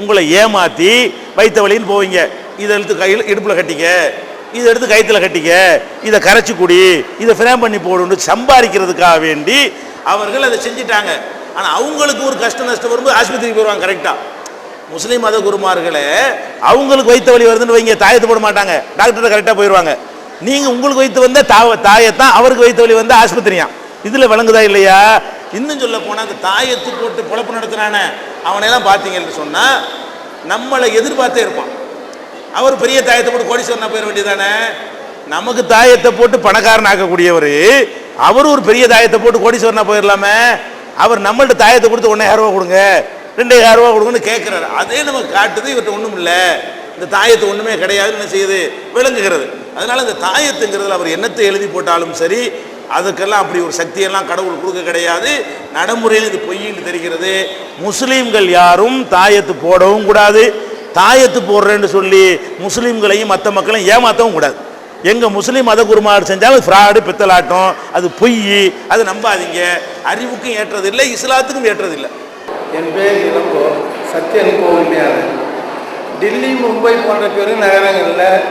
உங்களை ஏமாற்றி வைத்த வழின்னு போவீங்க, இதை எடுத்து கையில் இடுப்பில் கட்டிக்க, இதை எடுத்து கைத்தில் கட்டிக்க, இதை கரைச்சி குடி, இதை ஃப்ரேம் பண்ணி போடுன்னு சம்பாதிக்கிறதுக்காக வேண்டி அவர்கள் அதை செஞ்சிட்டாங்க. ஆனால் அவங்களுக்கு ஒரு கஷ்ட நஷ்டம் வரும்போது ஆஸ்பத்திரிக்கு போயிடுவாங்க. கரெக்டாக முஸ்லீம் மத குருமார்களே அவங்களுக்கு வைத்த வழி வருதுன்னு வைங்க, தாயத்தை போட மாட்டாங்க, டாக்டர்கிட்ட கரெக்டாக போயிடுவாங்க. நீங்கள் உங்களுக்கு வைத்து வந்த தாயத்தான் அவருக்கு வைத்த வழி வந்து ஆஸ்பத்திரியா. இதில் விளங்குதா இல்லையா? இன்னும் சொல்ல போனால் அந்த தாயத்து போட்டு பொழப்பு நடத்துனான அவனையெல்லாம் பார்த்தீங்கன்னு சொன்னால் நம்மளை எதிர்பார்த்தே இருப்பான். அவர் பெரிய தாயத்தை போட்டு கோடீஸ்வரனா போயிட வேண்டியதானே? நமக்கு தாயத்தை போட்டு பணக்காரன் ஆக்கக்கூடியவர் அவர் ஒரு பெரிய தாயத்தை போட்டு கோடீஸ்வரனா போயிடலாமே. அவர் நம்மள்ட்ட தாயத்தை கொடுத்து 1000 ரூபா கொடுங்க, 2000 ரூபா கொடுங்கன்னு கேட்குறாரு. அதே நமக்கு காட்டுது இவர்கிட்ட ஒன்றும் இல்லை, இந்த தாயத்து ஒன்றுமே கிடையாதுன்னு என்ன செய்யுது, விளங்குகிறது. அதனால இந்த தாயத்துங்கிறதுல அவர் என்னத்தை எழுதி போட்டாலும் சரி, அதுக்கெல்லாம் அப்படி ஒரு சக்தியெல்லாம் கடவுள் கொடுக்க கிடையாது. நடைமுறையில் இது பொய்ன்னு தெரிகிறது. முஸ்லீம்கள் யாரும் தாயத்து போடவும் கூடாது, தாயத்து போடுறேன்னு சொல்லி முஸ்லீம்களையும் மற்ற மக்களையும் ஏமாற்றவும் கூடாது. எங்கள் முஸ்லீம் மத குருமார் செஞ்சாலும் ஃப்ராடு, பித்தலாட்டம், அது பொய், அது நம்பாதீங்க. அறிவுக்கும் ஏற்றதில்லை, இஸ்லாத்துக்கும் ஏற்றதில்லை. என் பேர் இளங்கோ, சத்தியன் கோவில்மையாளர். டில்லி, மும்பை போன்ற பெருநகரங்களில்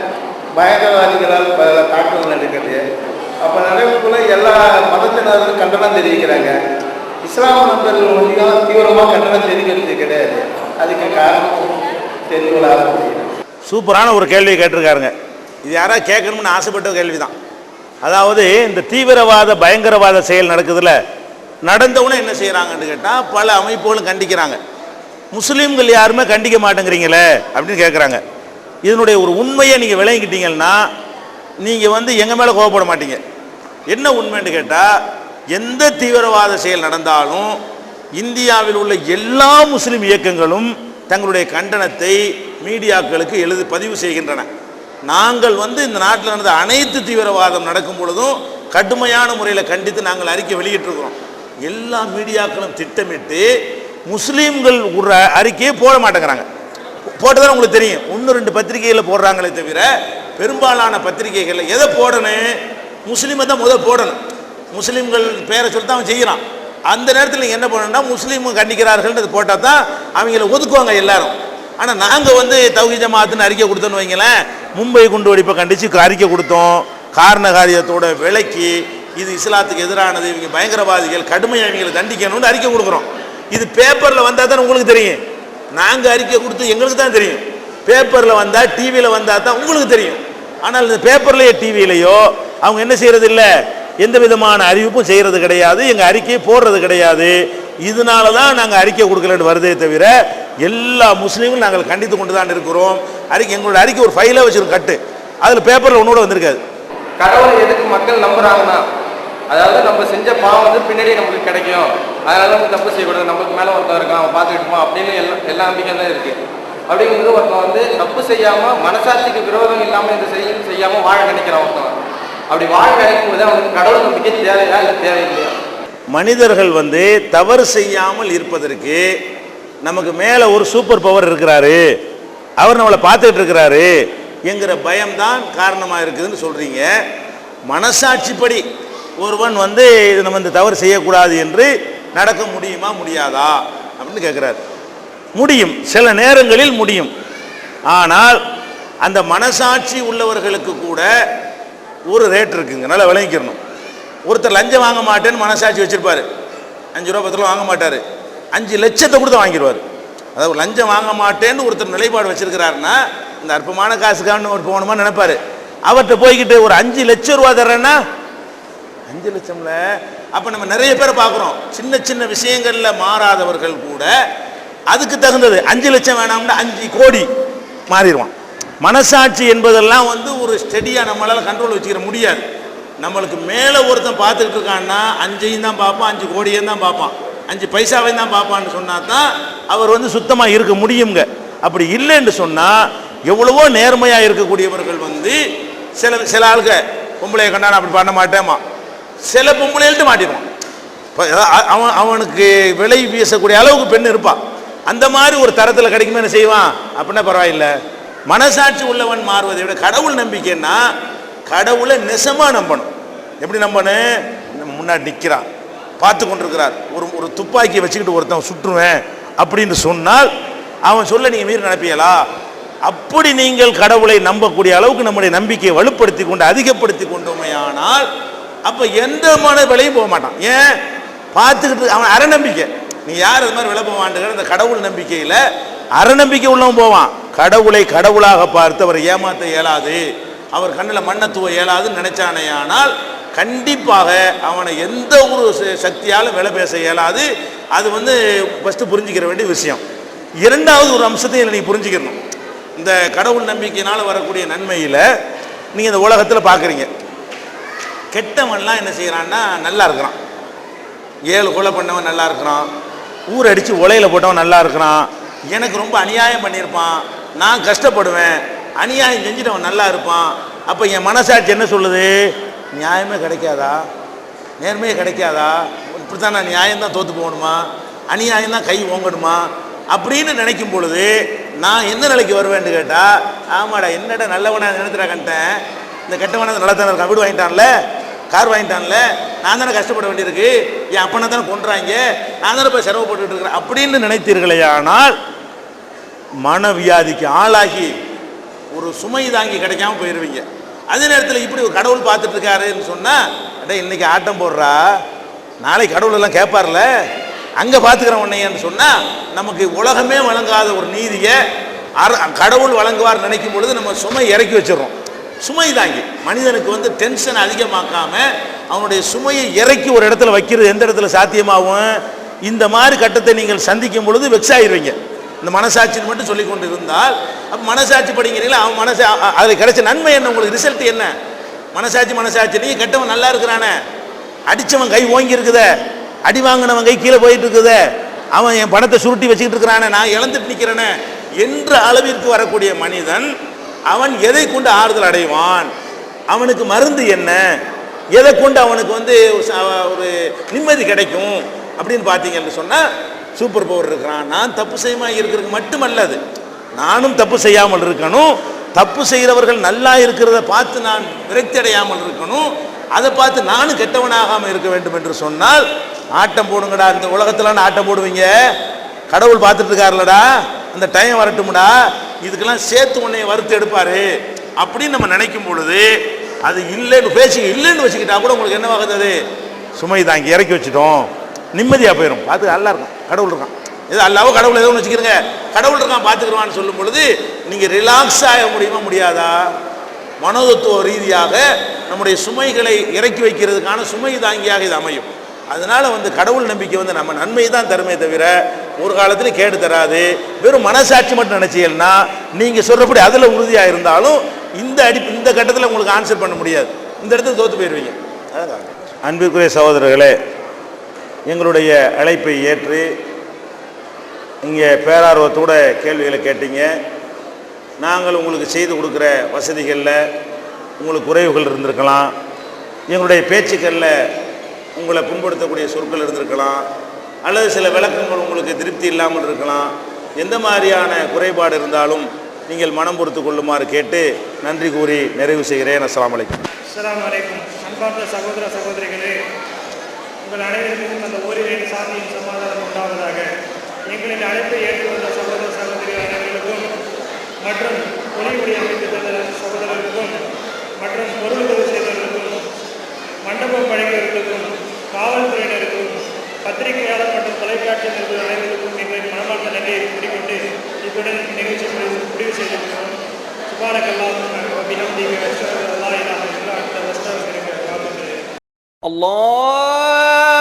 பயங்கரவாதிகளால் பல தாக்குதல் நடக்கிறது. அப்போ நடக்கக்குள்ள எல்லா மதத்தினரும் கண்டனம் தெரிவிக்கிறாங்க. இஸ்லாம் நண்பர்கள் ஒன்றியும் தீவிரமாக கண்டனம் தெரிவிக்கிறது கிடையாது. அதுக்கு காரணம் தெளிவுகளாக முடியும். சூப்பரான ஒரு கேள்வியை கேட்டிருக்காருங்க. இது யாராவது கேட்கணும்னு ஆசைப்பட்ட கேள்வி தான். அதாவது இந்த தீவிரவாத பயங்கரவாத செயல் நடக்குதுல்ல, நடந்தவுடனே என்ன செய்கிறாங்கன்னு கேட்டால் பல அமைப்புகளும் கண்டிக்கிறாங்க. முஸ்லீம்கள் யாருமே கண்டிக்க மாட்டேங்கிறீங்களே அப்படின்னு கேட்குறாங்க. இதனுடைய ஒரு உண்மையை நீங்கள் விளங்கிக்கிட்டீங்கன்னா நீங்கள் எங்கள் மேலே கோவப்பட மாட்டீங்க. என்ன உண்மைன்னு கேட்டால், எந்த தீவிரவாத செயல் நடந்தாலும் இந்தியாவில் உள்ள எல்லா முஸ்லீம் இயக்கங்களும் தங்களுடைய கண்டனத்தை மீடியாக்களுக்கு பதிவு செய்கின்றன. நாங்கள் இந்த நாட்டில் நடந்த அனைத்து தீவிரவாதம் நடக்கும் பொழுதும் கடுமையான முறையில் கண்டித்து நாங்கள் அறிக்கை வெளியிட்டிருக்கிறோம். எல்லா மீடியாக்களும் திட்டமிட்டு முஸ்லீம்கள் ஒரு அறிக்கையை போட மாட்டேங்கிறாங்க. போட்டதான் உங்களுக்கு தெரியும், 1-2 பத்திரிகைகளில் போடுறாங்களே தவிர பெரும்பாலான பத்திரிகைகளில் எதை போடணும், முஸ்லீமை தான் முதல் போடணும். முஸ்லீம்கள் பேரை சொல்லி தான் அவன் செய்கிறான். அந்த நேரத்தில் நீங்கள் என்ன பண்ணணும்னா, முஸ்லீம் கண்டிக்கிறார்கள்ன்றது போட்டால் தான் அவங்கள ஒதுக்குவாங்க எல்லாரும். ஆனால் நாங்கள் தௌஹீத் ஜமாத்துன்னு அறிக்கை கொடுத்தோன்னு வைங்களேன், மும்பை குண்டு வெடிப்பை கண்டித்து அறிக்கை கொடுத்தோம், காரண காரியத்தோட விளக்கி இது இஸ்லாத்துக்கு எதிரானது, இவங்க பயங்கரவாதிகள், கடுமையாக இவங்களை தண்டிக்கணும்னு அறிக்கை கொடுக்குறோம். இது பேப்பரில் வந்தால் தான் உங்களுக்கு தெரியும். நாங்கள் அறிக்கை கொடுத்து எங்களுக்கு தான் தெரியும். பேப்பரில் வந்தால், டிவியில் வந்தால் தான் உங்களுக்கு தெரியும். ஆனால் இந்த பேப்பர்லேயோ டிவியிலையோ அவங்க என்ன செய்கிறது இல்லை, எந்த விதமான அறிவிப்பும் செய்கிறது கிடையாது, எங்கள் அறிக்கையை போடுறது கிடையாது. இதனால தான் நாங்கள் அறிக்கை கொடுக்கலன்னு வருதே தவிர எல்லா முஸ்லீமும் நாங்கள் கண்டித்து கொண்டு தான் இருக்கிறோம். எங்களோட அறிக்கை ஒரு ஃபைலாக வச்சுருக்கோம் கட்டு, அதில் பேப்பரில் ஒன்றோட வந்திருக்காது. கடவுளை எதுக்கு மக்கள் நம்புறாங்கன்னா, அதாவது நம்ம செஞ்ச பாவம் வந்து பின்னாடி நம்மளுக்கு கிடைக்கும், அதனால வந்து தப்பு செய்யக்கூடாது, நம்மளுக்கு மேலே ஒருத்தன் இருக்கான் அவன் பார்த்துக்கிட்டுமா அப்படின்னு எல்லா நம்பிக்கையும் தான் இருக்குது. அப்படிங்கிறது ஒருத்தன் வந்து தப்பு செய்யாமல் மனசாட்சிக்கு விரோதம் இல்லாமல் இந்த செய்யாமல் வாழ நினைக்கிறான் ஒருத்தன். அப்படி வாழ நினைக்கும் போது அவனுக்கு கடவுள் நம்பிக்கை தேவையா இல்லை தேவையில்லையா? மனிதர்கள் வந்து தவறு செய்யாமல் இருப்பதற்கு நமக்கு மேலே ஒரு சூப்பர் பவர் இருக்கிறாரு, அவர் நம்மளை பார்த்துக்கிட்டு இருக்கிறாரு என்கிற பயம்தான் காரணமாக இருக்குதுன்னு சொல்கிறீங்க. மனசாட்சிப்படி ஒருவன் வந்து நம்ம இந்த தவறு செய்யக்கூடாது என்று நடக்க முடியுமா முடியாதா அப்படின்னு கேட்குறாரு. முடியும், சில நேரங்களில் முடியும். ஆனால் அந்த மனசாட்சி உள்ளவர்களுக்கு கூட ஒரு ரேட் இருக்குங்க, நல்லா விளங்கிக்கணும். ஒருத்தர் லஞ்சம் வாங்க மாட்டேன்னு மனசாட்சி வச்சிருப்பாரு, 5 ரூபா 10 ரூபா வாங்க மாட்டார், 5 லட்சத்தை கொடுத்து வாங்கிடுவார். அதாவது லஞ்சம் வாங்க மாட்டேன்னு ஒருத்தர் நிலைப்பாடு வச்சிருக்கிறாருன்னா இந்த அற்பமான காசுக்கான்னு ஒரு போகணுமா நினைப்பாரு. அவர்கிட்ட போய்கிட்டு ஒரு 5 லட்சம் ரூபா தர்றேன்னா 5 லட்சம்ல அப்போ நம்ம நிறைய பேரை பார்க்குறோம், சின்ன சின்ன விஷயங்களில் மாறாதவர்கள் கூட அதுக்கு தகுந்தது 5 லட்சம் வேணாம்னா 5 கோடி மாறிடுவான். மனசாட்சி என்பதெல்லாம் வந்து ஒரு ஸ்டெடியாக நம்மளால் கண்ட்ரோல் வச்சுக்கிற முடியாது. நம்மளுக்கு மேலே ஒருத்தன் பார்த்துக்கிட்டு இருக்கான்னா 5ஐயும் தான் பார்ப்பான், 5 கோடியும் தான் பார்ப்பான், 5 பைசாவையும் தான் பார்ப்பான்னு சொன்னால் தான் அவர் வந்து சுத்தமாக இருக்க முடியுங்க. அப்படி இல்லைன்னு சொன்னால் எவ்வளவோ நேர்மையாக இருக்கக்கூடியவர்கள் வந்து சில ஆளுங்க பொம்பளையை கண்டா நான் அப்படி பண்ண மாட்டேமா, சில பொம்பளைகள்ட்டு மாட்டிடுவான். அவனுக்கு விலை வீசக்கூடிய அளவுக்கு பெண் இருப்பான். அந்த மாதிரி ஒரு தரத்தில் கிடைக்குமே என்ன செய்வான் அப்படின்னா பரவாயில்லை. மனசாட்சி உள்ளவன் மாறுவதை விட கடவுள் நம்பிக்கைன்னா கடவுளை நெசமாக நம்பணும். எப்படி நம்பணும்? நம்ம முன்னாடி நிற்கிறான், பார்த்து கொண்டிருக்கிறார், ஒரு துப்பாக்கியை வச்சுக்கிட்டு ஒருத்தன் சுற்றுவேன் அப்படின்னு சொன்னால் அவன் சொல்ல நீங்கள் மீறி நினைப்பீங்களா? அப்படி நீங்கள் கடவுளை நம்பக்கூடிய அளவுக்கு நம்முடைய நம்பிக்கையை வலுப்படுத்தி கொண்டு அதிகப்படுத்தி கொண்டோமையானால் அப்போ எந்த மன விலையும் போக மாட்டான். ஏன்? பார்த்துக்கிட்டு அவன் அறநம்பிக்கை. நீ யார் அது மாதிரி விலை போவான்ங்கிற அந்த கடவுள் நம்பிக்கையில் அறநம்பிக்கை உள்ளவன் போவான். கடவுளை கடவுளாக பார்த்து அவரை ஏமாற்ற இயலாது, அவர் கண்ணில் மண்ணத்துவ இயலாதுன்னு நினைச்சானேயானால் கண்டிப்பாக அவனை எந்த ஒரு சக்தியாலும் விலை பேச இயலாது. அது வந்து ஃபஸ்ட்டு புரிஞ்சிக்கிற வேண்டிய விஷயம். இரண்டாவது ஒரு அம்சத்தையும் நீங்கள் புரிஞ்சுக்கணும். இந்த கடவுள் நம்பிக்கையினால் வரக்கூடிய நன்மையில் நீங்கள் இந்த உலகத்தில் பார்க்குறீங்க, கெட்டவன்லாம் என்ன செய்கிறான்னா நல்லா இருக்கிறான், 7 கொலை பண்ணவன் நல்லா இருக்கிறான், ஊர் அடித்து உலையில் போட்டவன் நல்லா இருக்கிறான், எனக்கு ரொம்ப அநியாயம் பண்ணியிருப்பான், நான் கஷ்டப்படுவேன், அநியாயம் செஞ்சுட்டு நல்லா இருப்பான். அப்போ என் மனசாட்சி என்ன சொல்லுது? நியாயமே கிடைக்காதா, நேர்மையே கிடைக்காதா, இப்படி தான் நான் நியாயம்தான் தோற்று போகணுமா, அநியாயம்தான் கை ஓங்கணுமா அப்படின்னு நினைக்கும் பொழுது நான் என்ன நிலைக்கு வருவேன்னு கேட்டால், ஆமாடா என்னடா நல்லவனாக நினைத்துடா கண்டேன், இந்த கெட்டவன நல்லா தானே இருக்கான், வீடு வாங்கிட்டான்ல, கார் வாங்கிட்டான்ல, நான் தானே கஷ்டப்பட வேண்டியிருக்கு, என் அப்பனை தானே கொன்றாங்க, நான் தானே போய் சிரமப்பட்டு இருக்கிறேன் அப்படின்னு நினைத்தீர்களே. ஆனால் மனவியாதிக்கு ஆளாகி ஒரு சுமை தாங்கி கிடைக்காம போயிடுவீங்க. அதே நேரத்தில் இப்படி ஒரு கடவுள் பார்த்துட்டு இருக்காருன்னு சொன்னால், அடே இன்னைக்கு ஆட்டம் போடுறா, நாளைக்கு கடவுள் எல்லாம் கேட்பார்ல, அங்கே பார்த்துக்கிறேன் உன்னையன்னு சொன்னால் நமக்கு உலகமே வழங்காத ஒரு நீதியை கடவுள் வழங்குவார் நினைக்கும் பொழுது நம்ம சுமை இறக்கி வச்சிடறோம். சுமை தாங்கி மனிதனுக்கு வந்து டென்ஷன் அதிகமாக்காம அவனுடைய சுமையை இறக்கி ஒரு இடத்துல வைக்கிறது எந்த இடத்துல சாத்தியமாகும்? இந்த மாதிரி கட்டத்தை நீங்கள் சந்திக்கும் பொழுது வெக்ஸ் ஆயிடுவீங்க. இந்த மனசாட்சின்னு மட்டும் சொல்லி கொண்டு இருந்தால் அப்போ மனசாட்சி படிக்கிறீங்களா, அவன் அதில் கிடைச்ச நன்மை என்ன, உங்களுக்கு ரிசல்ட் என்ன? மனசாட்சி நீ கெட்டவன் நல்லா இருக்கிறானே, அடித்தவன் கை ஓங்கி இருக்குதே, அடி வாங்கினவன் கை கீழே போயிட்டு இருக்குதே, அவன் என் பணத்தை சுருட்டி வச்சுக்கிட்டு இருக்கிறானே, நான் இழந்துட்டு நிற்கிறேனே என்ற அளவிற்கு வரக்கூடிய மனிதன் அவன் எதை கொண்டு ஆறுதல் அடைவான்? அவனுக்கு மருந்து என்ன? எதை கொண்டு அவனுக்கு வந்து ஒரு நிம்மதி கிடைக்கும் அப்படின்னு பார்த்தீங்கன்னு சொன்னால் சூப்பர் பவர் இருக்கிறான். நான் தப்பு செய்யாமல் இருக்கிறதுக்கு மட்டுமல்லது, நானும் தப்பு செய்யாமல் இருக்கணும், தப்பு செய்கிறவர்கள் நல்லா இருக்கிறத பார்த்து நான் விரக்தி அடையாமல் இருக்கணும், அதை பார்த்து நானும் கெட்டவனாகாமல் இருக்க வேண்டும் என்று சொன்னால் ஆட்டம் போடுங்கடா. இந்த உலகத்தில் ஆட்டம் போடுவீங்க, கடவுள் பார்த்துட்டு இருக்காருலடா, அந்த டைம் வரட்டும்டா, இதுக்கெல்லாம் சேர்த்து உன்னை வறுத்து எடுப்பாரு அப்படின்னு நம்ம நினைக்கும் பொழுது அது இல்லைன்னு வச்சுக்கிட்டா கூட உங்களுக்கு என்ன ஆகுது? சுமை தாங்கி இறக்கி வச்சுட்டோம், நிம்மதியாக போயிடும். பார்த்து நல்லா இருக்கும், கடவுள் இருக்கான், ஏதோ அல்லாவோ கடவுள் ஏதோ ஒன்று வச்சுக்கிறங்க, கடவுள் இருக்கான் பார்த்துக்கிறவான்னு சொல்லும் பொழுது நீங்கள் ரிலாக்ஸ் ஆக முடியுமா முடியாதா? மனோதத்துவ ரீதியாக நம்முடைய சுமைகளை இறக்கி வைக்கிறதுக்கான சுமை தாங்கியாக இது அமையும். அதனால கடவுள் நம்பிக்கை நம்ம நன்மை தான் தருமே தவிர ஒரு காலத்தில் கேடு தராது. வெறும் மனசாட்சி மட்டும் நினைச்சீங்கன்னா நீங்க சொல்றபடி அதுல உறுதியா இருந்தாலும் இந்த கட்டத்தில் உங்களுக்கு ஆன்சர் பண்ண முடியாது. இந்த இடத்துல தோத்து போயிடுவீங்க. அன்பிற்குரிய சகோதரர்களே, எங்களுடைய அழைப்பை ஏற்று இங்கே பேரார்வத்தோட கேள்விகளை கேட்டீங்க. நாங்கள் உங்களுக்கு செய்து கொடுக்குற வசதிகளில் உங்களுக்கு குறைவுகள் இருந்திருக்கலாம், எங்களுடைய பேச்சுக்களில் உங்களை புண்படுத்தக்கூடிய சொற்கள் இருந்திருக்கலாம், அல்லது சில விளக்கங்கள் உங்களுக்கு திருப்தி இல்லாமல் இருக்கலாம். எந்த மாதிரியான குறைபாடு இருந்தாலும் நீங்கள் மனம் பொறுத்து கொள்ளுமாறு கேட்டு நன்றி கூறி நிறைவு செய்கிறேன். அஸ்ஸலாமு அலைக்கும். அஸ்ஸலாமு அலைக்கும். அன்பார்ந்த சகோதர சகோதரிகளே, உங்கள் அனைவருக்கும் அந்த ஓரிரு சாந்தியின் சமாதானம் உண்டாவதாக. எங்களின் அழைப்பை ஏற்றுக்கொண்ட சகோதர சகோதரிகள் அனைவருக்கும் மற்றும் ஒளிவுடைய அமைத்து தந்த சகோதரர்களுக்கும் மற்றும் பொருளுதவி செய்தவர்களுக்கும் மண்டபம் வழங்கியவர்களுக்கும் காவல்துறையினருக்கும் பத்திரிகையாளர் மற்றும் தொலைக்காட்சி நிறுவன அனைவருக்கும் எங்களின் மனமார்ந்த நன்றியை கூறிக்கொண்டு இத்துடன் நிகழ்ச்சி முடிவு செய்திருக்கிறோம். சுபானக்கெல்லாம் அபிநந்திக அல்லா இல்லாமல் அடுத்த வஸ்தாவிற்கு அல்லாஹ்.